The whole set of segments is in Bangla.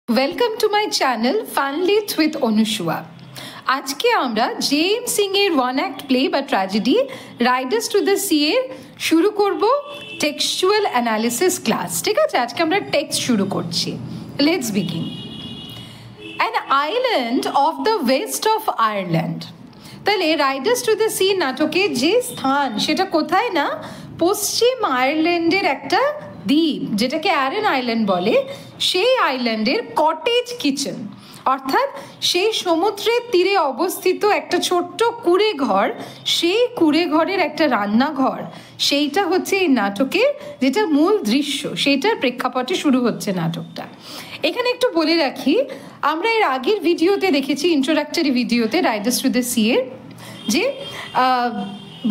Welcome to my channel Funlit with Onushua. আজকে আমরা জেমস সিং এর ওয়ান অ্যাক্ট প্লে বা tragedy Riders to the sea এর শুরু করব টেক্সচুয়াল অ্যানালিসিস ক্লাস। ঠিক আছে, আজকে আমরা টেক্সট শুরু করছি। Let's begin. An island of the West of Ireland. তাহলে রাইডার্স টু দ্য সি নাটকের যে স্থান সেটা কোথায় না, পশ্চিম আয়ারল্যান্ডের একটা দ্বীপ যেটাকে অ্যারেন আইল্যান্ড বলে, সেই আইল্যান্ডের কটেজ কিচেন অর্থাৎ সেই সমুদ্রের তীরে অবস্থিত একটা ছোট্ট কুঁড়ে ঘর, সেই কুঁড়ে ঘরের একটা রান্নাঘর, সেইটা হচ্ছে এই নাটকের যেটা মূল দৃশ্য, সেইটার প্রেক্ষাপটে শুরু হচ্ছে নাটকটা। এখানে একটু বলে রাখি, আমরা এর আগের ভিডিওতে দেখেছি, ইন্ট্রোডাক্টরি ভিডিওতে রাইডার্স টু দ্য সি এর, যে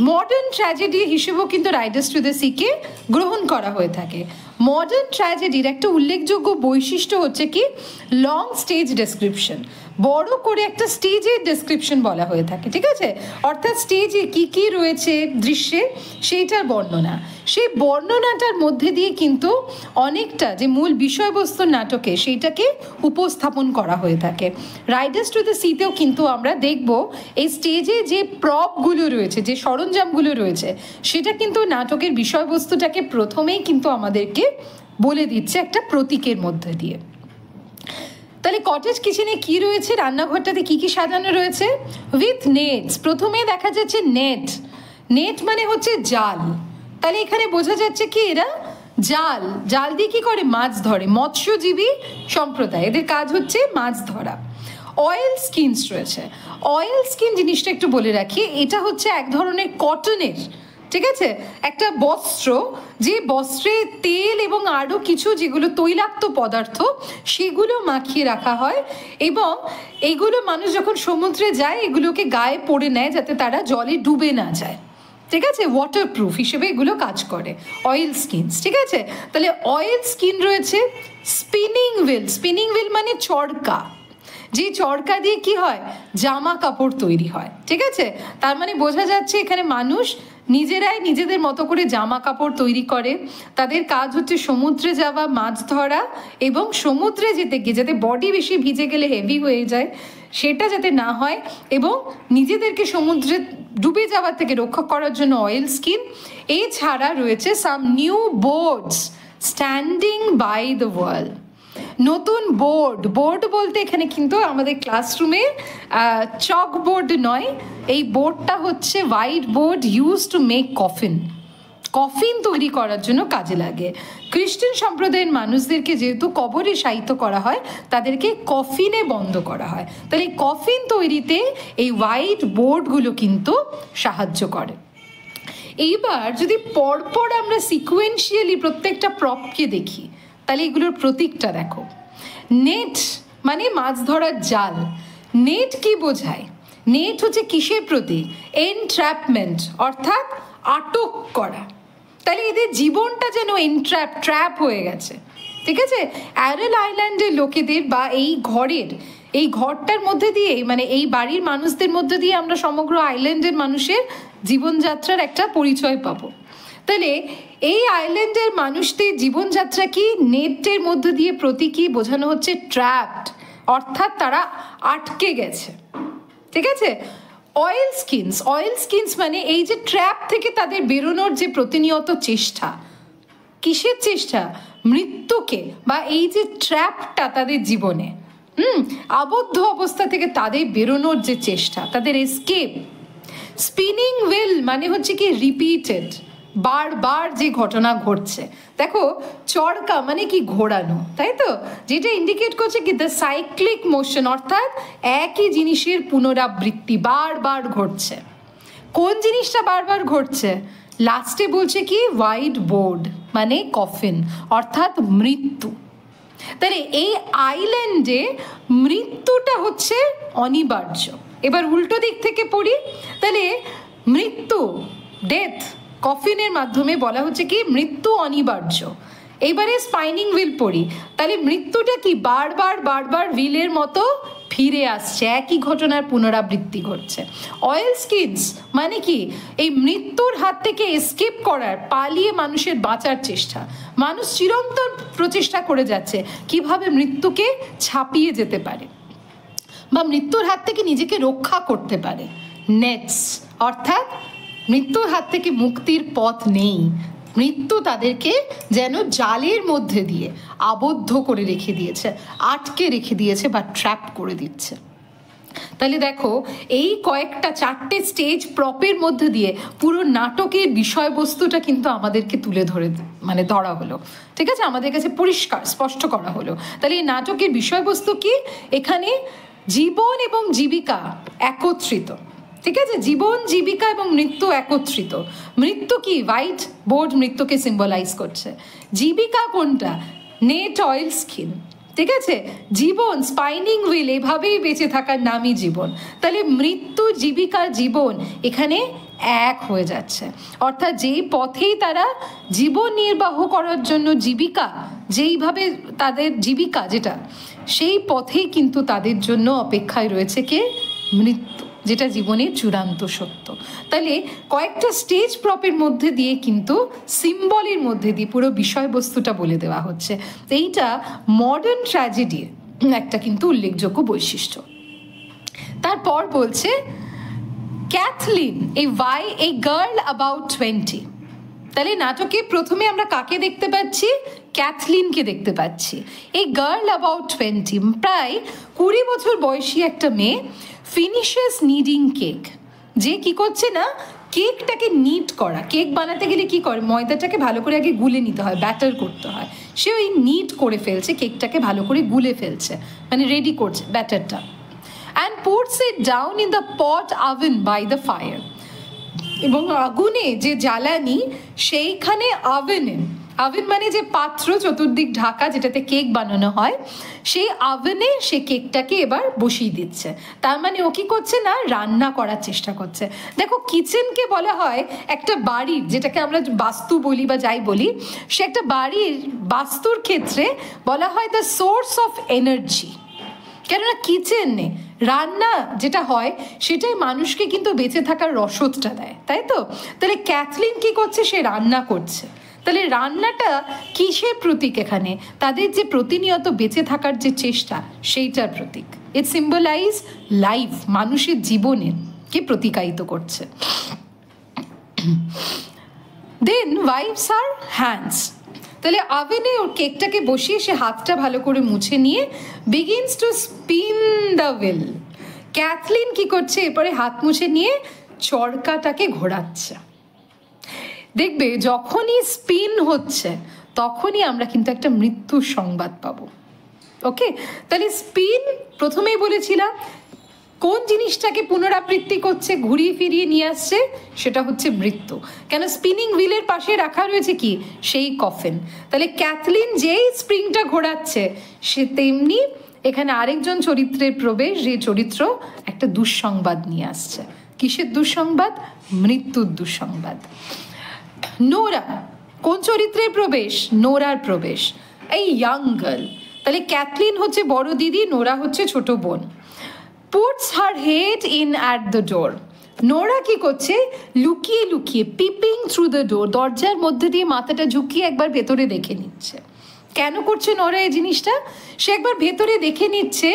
মডার্ন ট্র্যাজেডি হিসেবেও কিন্তু রাইডার্স টু দ্য সিকে গ্রহণ করা হয়ে থাকে। মডার্ন ট্র্যাজেডির একটা উল্লেখযোগ্য বৈশিষ্ট্য হচ্ছে কি, লং স্টেজ ডেসক্রিপশন, বড় করে একটা স্টেজের ডেসক্রিপশন বলা হয়ে থাকে। ঠিক আছে, অর্থাৎ স্টেজে কি কি রয়েছে দৃশ্যে সেইটার বর্ণনা, সেই বর্ণনাটার মধ্যে দিয়ে কিন্তু অনেকটা যে মূল বিষয়বস্তু নাটকে সেইটাকে উপস্থাপন করা হয়ে থাকে। রাইডার্স টু দ্য সিতেও কিন্তু আমরা দেখব এই স্টেজে যে প্রপগুলো রয়েছে, যে সরঞ্জামগুলো রয়েছে, সেটা কিন্তু নাটকের বিষয়বস্তুটাকে প্রথমেই কিন্তু আমাদেরকে বলে দিচ্ছে একটা প্রতীকের মধ্যে দিয়ে। তাহলে কটেজ কিচেনে কি রয়েছে, রান্নাঘরটাতে কি কি সাজানো রয়েছে, উইথ নেটস। প্রথমে দেখা যাচ্ছে নেট, নেট মানে হচ্ছে জাল। তাহলে এখানে বোঝা যাচ্ছে কি এরা জাল, জাল দিয়ে কি করে, মাছ ধরে, মৎস্যজীবী সম্প্রদায়, এদের কাজ হচ্ছে মাছ ধরা। অয়েল স্কিনস রয়েছে। অয়েল স্কিন জিনিসটা একটু বলে রাখি, এটা হচ্ছে এক ধরনের কটনের, ঠিক আছে, একটা বস্ত্র, যে বস্ত্রে তেল এবং আরও কিছু যেগুলো তৈলাক্ত পদার্থ সেগুলো মাখিয়ে রাখা হয়, এবং এগুলো মানুষ যখন সমুদ্রে যায় এগুলোকে গায়ে পরে নেয় যাতে তারা জলে ডুবে না যায়। ঠিক আছে, ওয়াটারপ্রুফ হিসেবে এগুলো কাজ করে অয়েল স্কিনস। ঠিক আছে, তাহলে অয়েল স্কিন রয়েছে। স্পিনিং হুইল, স্পিনিং হুইল মানে চরকা, যে চরকা দিয়ে কি হয়, জামা কাপড় তৈরি হয়। ঠিক আছে, তার মানে বোঝা যাচ্ছে এখানে মানুষ নিজেরাই নিজেদের মতো করে জামা কাপড় তৈরি করে। তাদের কাজ হচ্ছে সমুদ্রে যাওয়া, মাছ ধরা, এবং সমুদ্রে যেতে গিয়ে যাতে বডি বেশি ভিজে গেলে হেভি হয়ে যায় সেটা যাতে না হয়, এবং নিজেদেরকে সমুদ্রে ডুবে যাওয়ার থেকে রক্ষা করার জন্য অয়েল স্কিন। এছাড়া রয়েছে some new boards standing by the wall. নতুন বোর্ড, বোর্ড বলতে এখানে কিন্তু আমাদের ক্লাসরুমে চক বোর্ড নয়, এই বোর্ডটা হচ্ছে white board use to make coffin, coffin তৈরি করার জন্য কাজে লাগে। খ্রিস্টান সম্প্রদায়ের মানুষদেরকে যেহেতু কবরে শায়িত করা হয়, তাদেরকে কফিনে বন্ধ করা হয়, তাহলে এই কফিন তৈরিতে এই হোয়াইট বোর্ডগুলো কিন্তু সাহায্য করে। এইবার যদি পরপর আমরা সিকুয়েন্সিয়ালি প্রত্যেকটা প্রপকে দেখি, তাহলে এগুলোর প্রতীকটা দেখো। নেট মানে মাছ ধরার জাল। নেট কি বোঝায়, নেট হচ্ছে কিসের প্রতীক, এনট্র্যাপমেন্ট অর্থাৎ আটক করা। তাহলে এদের জীবনটা যেন ট্র্যাপ হয়ে গেছে। ঠিক আছে, অ্যারেল আইল্যান্ডের লোকেদের বা এই ঘরটার মধ্যে দিয়ে, মানে এই বাড়ির মানুষদের মধ্যে দিয়ে আমরা সমগ্র আইল্যান্ডের মানুষের জীবনযাত্রার একটা পরিচয় পাবো। তাহলে এই আইল্যান্ডের মানুষদের জীবনযাত্রা কি, নেটের মধ্যে দিয়ে প্রতীকী বোঝানো হচ্ছে ট্র্যাপড, অর্থাৎ তারা আটকে গেছে। ঠিক আছে, অয়েল স্কিনস, অয়েল স্কিনস মানে এই যে ট্র্যাপ থেকে তাদের বেরোনোর যে প্রতিনিয়ত চেষ্টা, কিসের চেষ্টা, মৃত্যুকে বা এই যে ট্র্যাপটা তাদের জীবনে, আবদ্ধ অবস্থা থেকে তাদের বেরোনোর যে চেষ্টা, তাদের এসকেপ। স্পিনিং হুইল মানে হচ্ছে কি রিপিটেড, বারবার যে ঘটনা ঘটছে। দেখো চরকা মানে কি, ঘোরানো, তাই তো, যেটা ইন্ডিকেট করছে কি দ্য সাইক্লিক মোশন, অর্থাৎ একই জিনিসের পুনরাবৃত্তি বারবার ঘটছে। কোন জিনিসটা বারবার ঘটছে, লাস্টে বলছে কি হোয়াইট বোর্ড মানে কফিন অর্থাৎ মৃত্যু। তাহলে এই আইল্যান্ডে মৃত্যুটা হচ্ছে অনিবার্য। এবার উল্টো দিক থেকে পড়ি, তাহলে মৃত্যু, ডেথ, কফিনের মাধ্যমে বলা হচ্ছে কি মৃত্যু অনিবার্য। এইবারে স্পাইনিং হুইল পড়ি, তাহলে মৃত্যুটা কি বারবার বারবার হুইলের মতো ফিরে আসছে, একই ঘটনার পুনরাবৃত্তি ঘটছে। অয়েল স্কিনস মানে কি, এই মৃত্যুর হাত থেকে এসকেপ করার, পালিয়ে মানুষের বাঁচার চেষ্টা, মানুষ চিরন্তন প্রচেষ্টা করে যাচ্ছে কিভাবে মৃত্যুকে ছাপিয়ে যেতে পারে বা মৃত্যুর হাত থেকে নিজেকে রক্ষা করতে পারে। নেটস, অর্থাৎ মৃত্যুর হাত থেকে মুক্তির পথ নেই, মৃত্যু তাদেরকে যেন জালের মধ্যে দিয়ে আবদ্ধ করে রেখে দিয়েছে, আটকে রেখে দিয়েছে বা ট্র্যাপ করে দিচ্ছে। তাহলে দেখো এই কয়েকটা 4টে স্টেজ প্রপের মধ্যে দিয়ে পুরো নাটকের বিষয়বস্তুটা কিন্তু আমাদেরকে তুলে ধরা হলো, ঠিক আছে, আমাদের কাছে পরিষ্কার স্পষ্ট করা হলো। তাহলে এই নাটকের বিষয়বস্তু কি? এখানে জীবন এবং জীবিকা একত্রিত, ঠিক আছে, জীবন জীবিকা এবং মৃত্যু একত্রিত। মৃত্যু কি? হোয়াইট বোর্ড মৃত্যুকে সিম্বলাইজ করছে। জীবিকা কোনটা? নেট অয়েল স্কিন, ঠিক আছে, জীবন স্পাইনিং হুইল, এভাবেই বেঁচে থাকার নামই জীবন। তাহলে মৃত্যু জীবিকা জীবন এখানে এক হয়ে যাচ্ছে, অর্থাৎ যেই পথেই তারা জীবন নির্বাহ করার জন্য জীবিকা, যেইভাবে তাদের জীবিকা যেটা, সেই পথেই কিন্তু তাদের জন্য অপেক্ষায় রয়েছে কে? মৃত্যু, যেটা জীবনের চূড়ান্ত সত্য। তাহলে কয়েকটা স্টেজ প্রপের মধ্যে দিয়ে কিন্তু সিম্বলের মধ্যে দিয়ে পুরো বিষয়বস্তুটা বলে দেওয়া হচ্ছে। এইটা মডার্ন ট্র্যাজেডির একটা কিন্তু উল্লেখযোগ্য বৈশিষ্ট্য। তারপর বলছে ক্যাথলিন এ গার্ল অ্যাবাউট 20। তাহলে নাটকে প্রথমে আমরা কাকে দেখতে পাচ্ছি? ক্যাথলিনকে দেখতে পাচ্ছি। এই গার্ল অ্যাবাউট 20, প্রায় 20 বছর বয়সী একটা মেয়ে, ফিনিশেস নিডিং কেক। যে কি করছে না, কেকটাকে নিট করা, কেক বানাতে গেলে কি করে, ময়দাটাকে ভালো করে আগে গুলে নিতে হয়, ব্যাটার করতে হয়, সে ওই নিট করে ফেলছে, কেকটাকে ভালো করে গুলে ফেলছে, মানে রেডি করছে ব্যাটারটা। And puts it down in the pot oven by the fire. এবং আগুনে যে জ্বালানি, সেইখানে ওভেন মানে যে পাত্র চতুর্দিক ঢাকা যেটাতে কেক বানানো হয়, সেই ওভেনে সে কেকটাকে এবার বসিয়ে দিচ্ছে। তার মানে ও কি করছে না, রান্না করার চেষ্টা করছে। দেখো কিচেনকে বলা হয় একটা বাড়ির, যেটাকে আমরা বাস্তু বলি বা যাই বলি, সে একটা বাড়ির বাস্তুর ক্ষেত্রে বলা হয় দ্য সোর্স অফ এনার্জি। কেননা কিচেনে রান্না যেটা হয় সেটাই মানুষকে কিন্তু বেঁচে থাকার রসদটা দেয়, তাই তো? তাহলে ক্যাথলিন কি করছে? সে রান্না করছে। তাহলে রান্নাটা কিসের প্রতীক? এখানে তাদের যে প্রতিনিয়ত বেঁচে থাকার যে চেষ্টা, সেইটার প্রতীক। ইট সিম্বলাইজ লাইফ, মানুষের জীবনের কে প্রতিকায়িত করছে। দেন ওয়াইপস আর হ্যান্ডস। তাহলে ওভেনে ওর কেকটাকে বসিয়ে সে হাতটা ভালো করে মুছে নিয়ে begins to spin the wheel. Kathleen কি করছে? এরপরে হাত মুছে নিয়ে চরকাটাকে ঘোরাচ্ছে। দেখবে যখনই স্পিন হচ্ছে তখনই আমরা কিন্তু একটা মৃত্যুর সংবাদ পাবো। ওকে, তাহলে স্পিন প্রথমেই বলেছিলাম কোন জিনিসটাকে পুনরাবৃত্তি করছে, ঘুরিয়ে ফিরিয়ে নিয়ে আসছে, সেটা হচ্ছে মৃত্যু। কেন? স্পিনিং হুইলের পাশে রাখা রয়েছে কি? সেই কফিন। তাহলে ক্যাথলিন যেই স্প্রিংটা ঘোরাচ্ছে, সে তেমনি এখানে আরেকজন চরিত্রের প্রবেশ, যে চরিত্র একটা দুঃসংবাদ নিয়ে আসছে। কিসের দুঃসংবাদ? মৃত্যুর দুঃসংবাদ। নোরা, কোন চরিত্রের প্রবেশ? নোরার প্রবেশ, এই ইয়াং গার্ল। তাহলে ক্যাথলিন হচ্ছে বড় দিদি, নোরা হচ্ছে ছোট বোন। Puts her head in at the door. Nora কি করছে? লুকিয়ে লুকিয়ে, পিপিং থ্রু দ্য ডোর, দরজার মধ্যে দিয়ে মাথাটা ঝুঁকিয়ে একবার ভেতরে দেখে নিচ্ছে। কেন করছে নোরা এই জিনিসটা? সে একবার ভেতরে দেখে নিচ্ছে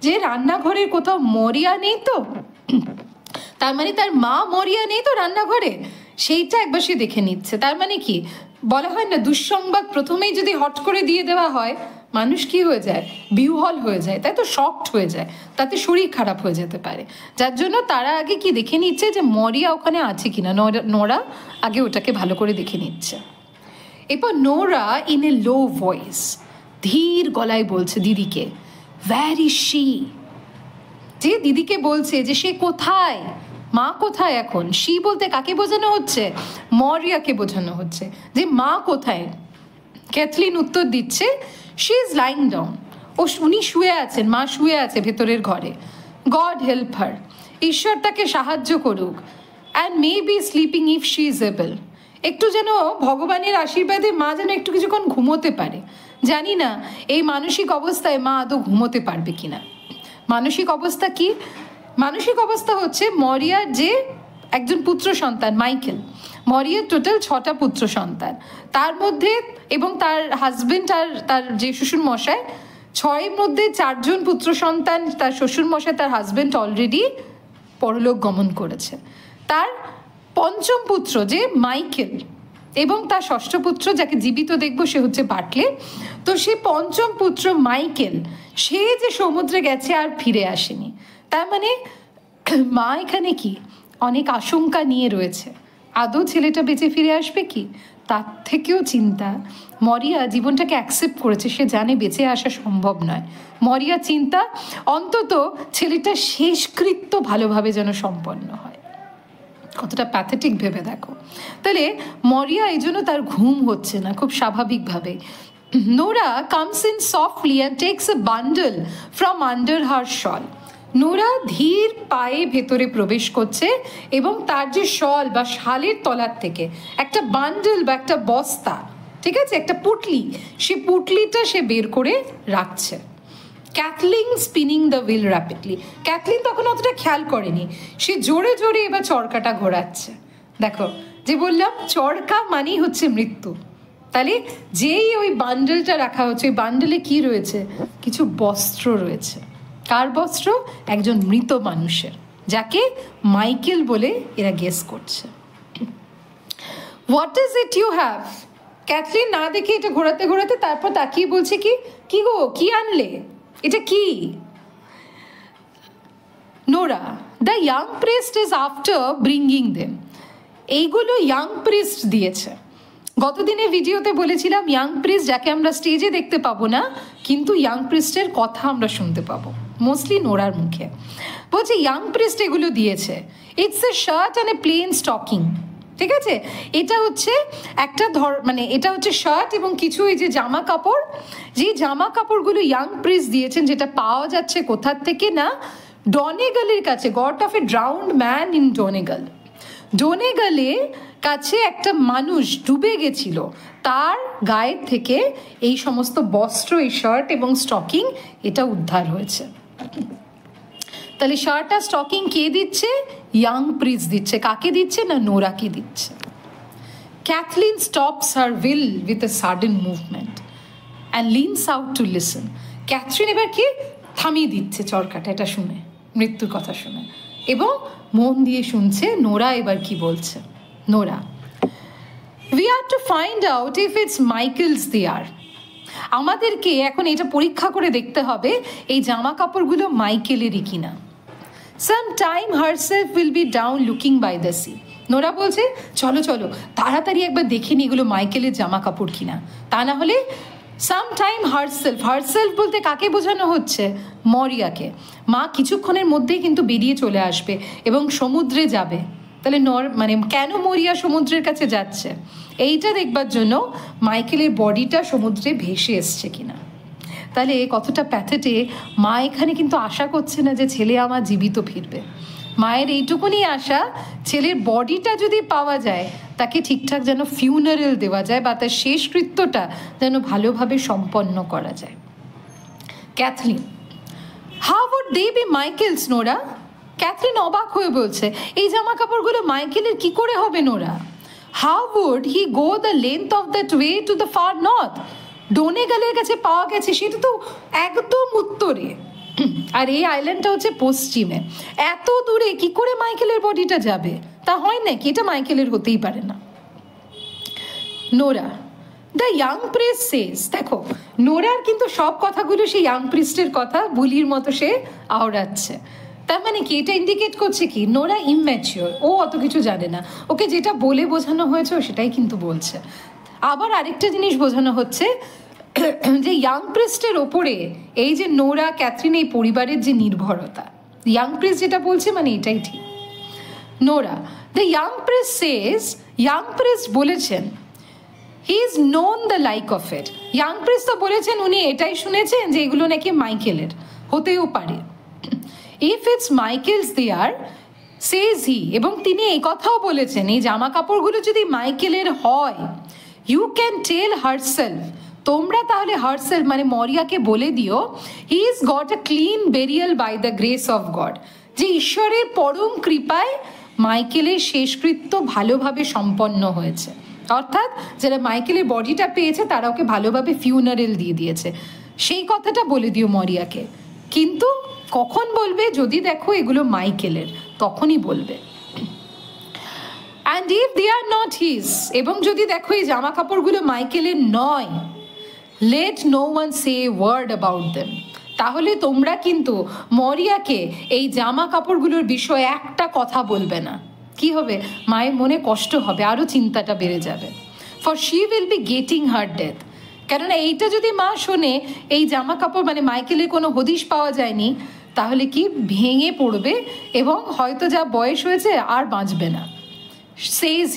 যে রান্নাঘরের কোথাও মরিয়া নেই তো, তার মানে তার মা মরিয়া নেই তো রান্নাঘরে, সেইটা একবার সে দেখে নিচ্ছে। তার মানে কি বলা হয় না, দুঃসংবাদ প্রথমেই যদি হট করে দিয়ে দেওয়া হয়, মানুষ কি হয়ে যায়? বিহ্বল হয়ে যায়, তাই তো, শকড হয়ে যায়, তাতে শরীর খারাপ হয়ে যেতে পারে। যার জন্য তারা আগে কি দেখে নিচ্ছে যে মরিয়া ওখানে আছে কিনা। নোরা আগে ওটাকে ভালো করে দেখে নিচ্ছে। এরপর Nora in a low voice, ধীর গলায় বলছে দিদিকে, ওয়্যার ইজ শি। যে দিদিকে বলছে যে সে কোথায়, মা কোথায় এখন। শি বলতে কাকে বোঝানো হচ্ছে? মরিয়াকে বোঝানো হচ্ছে যে মা কোথায়। ক্যাথলিন উত্তর দিচ্ছে, শি ইজ লাইং ডাউন। উনি শুয়ে আছেন, মা শুয়ে আছে ভেতরের ঘরে। গড হেল্প হার, ঈশ্বর তাকে সাহায্য করুক। And may be sleeping if she is able. একটু যেন ভগবানের আশীর্বাদে মা যেন একটু কিছুক্ষণ ঘুমোতে পারে। জানি না এই মানসিক অবস্থায় মা আদৌ ঘুমোতে পারবে কিনা। মানসিক অবস্থা কি? মানসিক অবস্থা হচ্ছে মরিয়ার যে একজন পুত্র সন্তান মাইকেল, মরিয়ার টোটাল 6টা পুত্র সন্তান, তার মধ্যে এবং তার হাজবেন্ড আর তার যে শ্বশুর মশাই, 6-এর মধ্যে 4জন পুত্র সন্তান, তার শ্বশুর মশাই তার হাজবেন্ড অলরেডি পরলোক গমন করেছে। তার 5ম পুত্র যে মাইকেল এবং তার 6ষ্ঠ পুত্র যাকে জীবিত দেখবো সে হচ্ছে বাটলে। তো সে 5ম পুত্র মাইকেল সে যে সমুদ্রে গেছে আর ফিরে আসেনি, তার মানে মা এখানে কি অনেক আশঙ্কা নিয়ে রয়েছে, আদৌ ছেলেটা বেঁচে ফিরে আসবে কি, তার থেকেও চিন্তা। মরিয়া জীবনটাকে অ্যাকসেপ্ট করেছে, সে জানে বেঁচে আসা সম্ভব নয়। মরিয়া চিন্তা অন্তত ছেলেটার শেষকৃত্য ভালোভাবে যেন সম্পন্ন হয়। কতটা প্যাথেটিক ভেবে দেখো। তাহলে মরিয়া এই জন্য তার ঘুম হচ্ছে না খুব স্বাভাবিকভাবে। Nora comes in softly and takes a bundle from under her shawl. Nora ধীর পায়ে ভেতরে প্রবেশ করছে এবং তার যে শল বা শালের তলার থেকে একটা বান্ডল বা একটা বস্তা, ঠিক আছে, একটা পুটলি, সে পুটলিটা সে বের করে রাখছে। Kathleen spinning the wheel rapidly. Kathleen তখন অতটা খেয়াল করেনি, সে জোরে জোরে এবার চরকাটা ঘোরাচ্ছে। দেখো যে বললাম চরকা মানেই হচ্ছে মৃত্যু। তাহলে যেই ওই বান্ডেলটা রাখা হচ্ছে, ওই বান্ডেলে কি রয়েছে, কিছু বস্ত্র রয়েছে। কার বস্ত্র? একজন মৃত মানুষের, যাকে মাইকেল বলে এরা গেস করছে। What is it you have? Kathleen না দেখে এটা ঘোরাতে ঘোরাতে তারপর তাকিয়ে বলছে কি গো, কি আনলে, এটা কি? Nora, the young priest is after bringing them. এইগুলো ইয়াং প্রিস্ট দিয়েছে। গতদিনে ভিডিওতে বলেছিলাম ইয়াং প্রিস্ট যাকে আমরা স্টেজে দেখতে পাবো না, কিন্তু ইয়াং প্রিস্টের কথা আমরা শুনতে পাবো মোস্টলি নোরার মুখে। বলছে ইয়াং প্রিস্ট এগুলো দিয়েছে। It's a shirt and a plain stocking. ঠিক আছে, এটা হচ্ছে একটা মানে এটা হচ্ছে শার্ট এবং কিছু এই যে জামা কাপড়, যে জামা কাপড়গুলো ইয়াং প্রিস্ট দিয়েছেন, যেটা পাওয়া যাচ্ছে কোথার থেকে না, ডনেগালের কাছে, got off a drowned man in Donegal. ডনেগালে কাছে একটা মানুষ ডুবে গেছিল, তার গায়ের থেকে এই সমস্ত বস্ত্র, এই শার্ট এবং স্টকিং এটা উদ্ধার হয়েছে। তাহলে শার্ট আর স্টকিং কে দিচ্ছে? ইয়াং প্রিস্ট দিচ্ছে। কাকে দিচ্ছে? না নোরাকে দিচ্ছে। Cathleen stops her wheel with a sudden movement and leans out to listen. Catherine এবার কি থামিয়ে দিচ্ছে চরকাটা, এটা শুনে, মৃত্যুর কথা শুনে, এবং মন দিয়ে শুনছে নোরা এবার কি বলছে। Nora, we are to find out if it's Michael's there. আমাদেরকে এখন এটা পরীক্ষা করে দেখতে হবে এই জামা কাপড়গুলো মাইকেলেরই কিনা। Some time herself will be down looking by the sea. Nora বলছে চলো চলো তাড়াতাড়ি একবার দেখে নি এগুলো মাইকেলের জামা কাপড় কিনা, তা না হলে সাম টাইম হারসেলফ। হারসেলফ বলতে কাকে বোঝানো হচ্ছে? মরিয়াকে। মা কিছুক্ষণের মধ্যেই কিন্তু বেরিয়ে চলে আসবে এবং সমুদ্রে যাবে। তাহলে মানে কেন মরিয়া সমুদ্রের কাছে যাচ্ছে? এইটা দেখবার জন্য মাইকেলের বডিটা সমুদ্রে ভেসে এসছে কিনা। তাহলে কতটা প্যাথেটিক। মা এখানে কিন্তু আশা করছে না যে ছেলে আমার জীবিত ফিরবে। মায়ের এইটুকুনি আশা, ছেলের বডিটা যদি পাওয়া যায় তাকে ঠিকঠাক যেন ফিউনারেল দেওয়া যায় বা তার শেষকৃত্যটা যেন ভালোভাবে সম্পন্ন করা যায়। Kathleen, how would they be Michael's Nora? Kathleen অবাক হয়ে বলছে এই জামা কাপড়গুলো মাইকেলের কি করে হবে নোরা? How would he go the length of that way to the far north? ডোনেগালের কাছে পাওয়া গেছে, সেটা তো একদম উত্তরে, আর এই আইল্যান্ডটা হচ্ছে পশ্চিমে। এত দূরে কি করে মাইকেলের বডিটা যাবে? তা হয় নাকি? এটা মাইকেলের হতেই পারে না। নোরা, দ্য ইয়াং প্রিস্ট সেজ। দেখো নোরার কিন্তু সব কথাগুলো সেই ইয়াং প্রিস্টের কথা বুলির মতো সে আওড়াচ্ছে। তার মানে কি এটা ইন্ডিকেট করছে কি নোরা ইম্যাচিওর, ও অত কিছু জানে না, ওকে যেটা বলে বোঝানো হয়েছে ও সেটাই কিন্তু বলছে। আবার আরেকটা জিনিস বোঝানো হচ্ছে যে ইয়াং প্রিস্টের ওপরে এই যে নোরা ক্যাথরিন এই পরিবারের যে নির্ভরতা, ইয়াং প্রিস্ট যেটা বলছে মানে এটাই ঠিক। Nora, the young priest says, young priest বলেছেন he is known the like of it. Young priest তো বলেছেন উনি এটাই শুনেছেন যে এগুলো নাকি মাইকেলের, হতেও পারে। ইফ ইটস মাইকেলস দেয়ার সেজ হি, এবং তিনি এই কথাও বলেছেন এই জামা কাপড়গুলো যদি মাইকেলের হয়, ইউ ক্যান টেল হারসেলফ, তোমরা তাহলে হারসেলফ মানে মরিয়াকে বলে দিও, he is got a clean burial by the grace of God, যে ঈশ্বরের পরম কৃপায় মাইকেলের শেষকৃত্য ভালোভাবে সম্পন্ন হয়েছে, অর্থাৎ যারা মাইকেলের বডিটা পেয়েছে তারা ওকে ভালোভাবে ফিউনারেল দিয়ে দিয়েছে, সেই কথাটা বলে দিও মরিয়াকে। কিন্তু কখন বলবে? যদি দেখো এগুলো মাইকেলের, তখনই বলবে। And if they are not his, এবং যদি দেখো এই জামা কাপড়গুলো মাইকেলের নয়, let no one say word about them, তাহলে তোমরা কিন্তু মরিয়াকে এই জামা কাপড়গুলোর বিষয়ে একটা কথা বলবে না। কি হবে? মায়ের মনে কষ্ট হবে, আরও চিন্তাটা বেড়ে যাবে। For she will be getting her death, কেননা এইটা যদি মা শোনে এই জামা কাপড় মানে মাইকেলের কোনো হদিশ পাওয়া যায়নি, তাহলে কি ভেঙে পড়বে এবং হয়তো যা বয়স হয়েছে আর বাঁচবে না। সেজ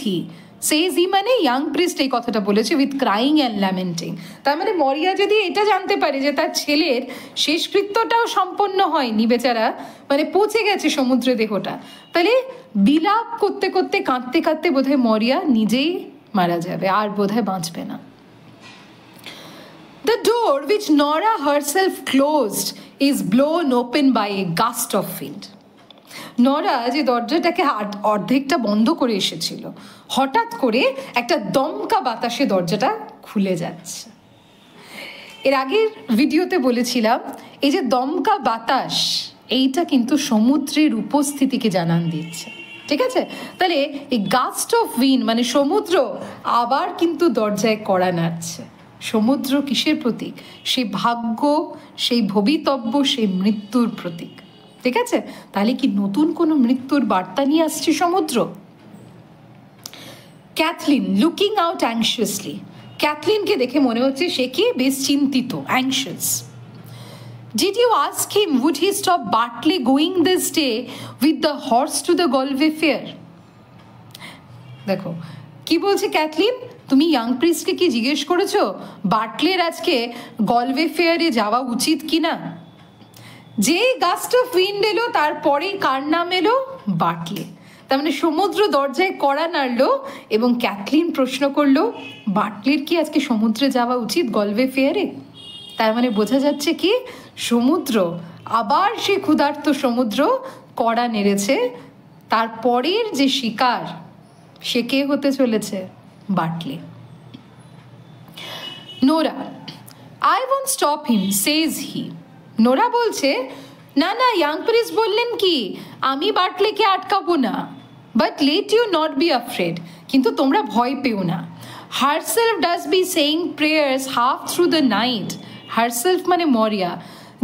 হি মানে ইয়াং প্রিস্ট এই কথাটা বলেছে, উইথ ক্রাইং অ্যান্ড ল্যামেন্টিং। তার মানে মরিয়া যদি এটা জানতে পারে যে তার ছেলের শেষকৃত্যটাও সম্পন্ন হয়নি, বেচারা মানে পচে গেছে সমুদ্রে দেহটা, তাহলে বিলাপ করতে করতে কাঁদতে কাঁদতে বোধহয় মরিয়া নিজেই মারা যাবে, আর বোধহয় বাঁচবে না। The door which Nora herself closed is blown open by a gust of wind. নরা যে দরজাটাকে অর্ধেকটা বন্ধ করে এসেছিল, হঠাৎ করে একটা দমকা বাতাসে দরজাটা খুলে যাচ্ছে। এর আগের ভিডিওতে বলেছিলাম এই যে দমকা বাতাস, এইটা কিন্তু সমুদ্রের উপস্থিতিকে জানান দিচ্ছে, ঠিক আছে? তাহলে এই গাস্ট অফ উইন্ড মানে সমুদ্র আবার কিন্তু দরজায় কড়া নাড়ছে। সমুদ্র কিসের প্রতীক? সেই ভাগ্য, সেই ভবিতব্য, সেই মৃত্যুর প্রতীক, ঠিক আছে? তাহলে কি নতুন কোনো মৃত্যুর বার্তা নিয়ে আসছে সমুদ্র? ক্যাথলিন লুকিং আউট অ্যাংশিয়াসলি, ক্যাথলিনকে দেখে মনে হচ্ছে সে কি বেশ চিন্তিত, anxious. Did you ask him would he stop Bartley going this day with the horse to the Galway fair? দেখো কি বলছে ক্যাথলিন, তুমি ইয়াং প্রিস্টকে কি জিজ্ঞেস করেছো বার্টলের আজকে গলওয়ে ফেয়ারে যাওয়া উচিত কিনা? যেই গাস্ট অফ উইন্ড এলো তারপরেই কার নাম এলো? বার্টলে। তার মানে সমুদ্র দরজায় কড়া নাড়লো এবং ক্যাথলিন প্রশ্ন করলো বার্টলের কি আজকে সমুদ্রে যাওয়া উচিত গলওয়ে ফেয়ারে? তার মানে বোঝা যাচ্ছে কি সমুদ্র আবার সে ক্ষুধার্ত সমুদ্র কড়া নেড়েছে। তারপরের যে শিকার সে কে হতে চলেছে? Bartley. Nora, I won't stop him says he. Nora বলছে না না, ইয়াং প্রিস্ট বললেন কি আমি বার্টলেকে আটকাবো না, but let you not be afraid, কিন্তু তোমরা ভয় পেও না। Herself does be saying prayers half through the night. Herself মানে মরিয়া,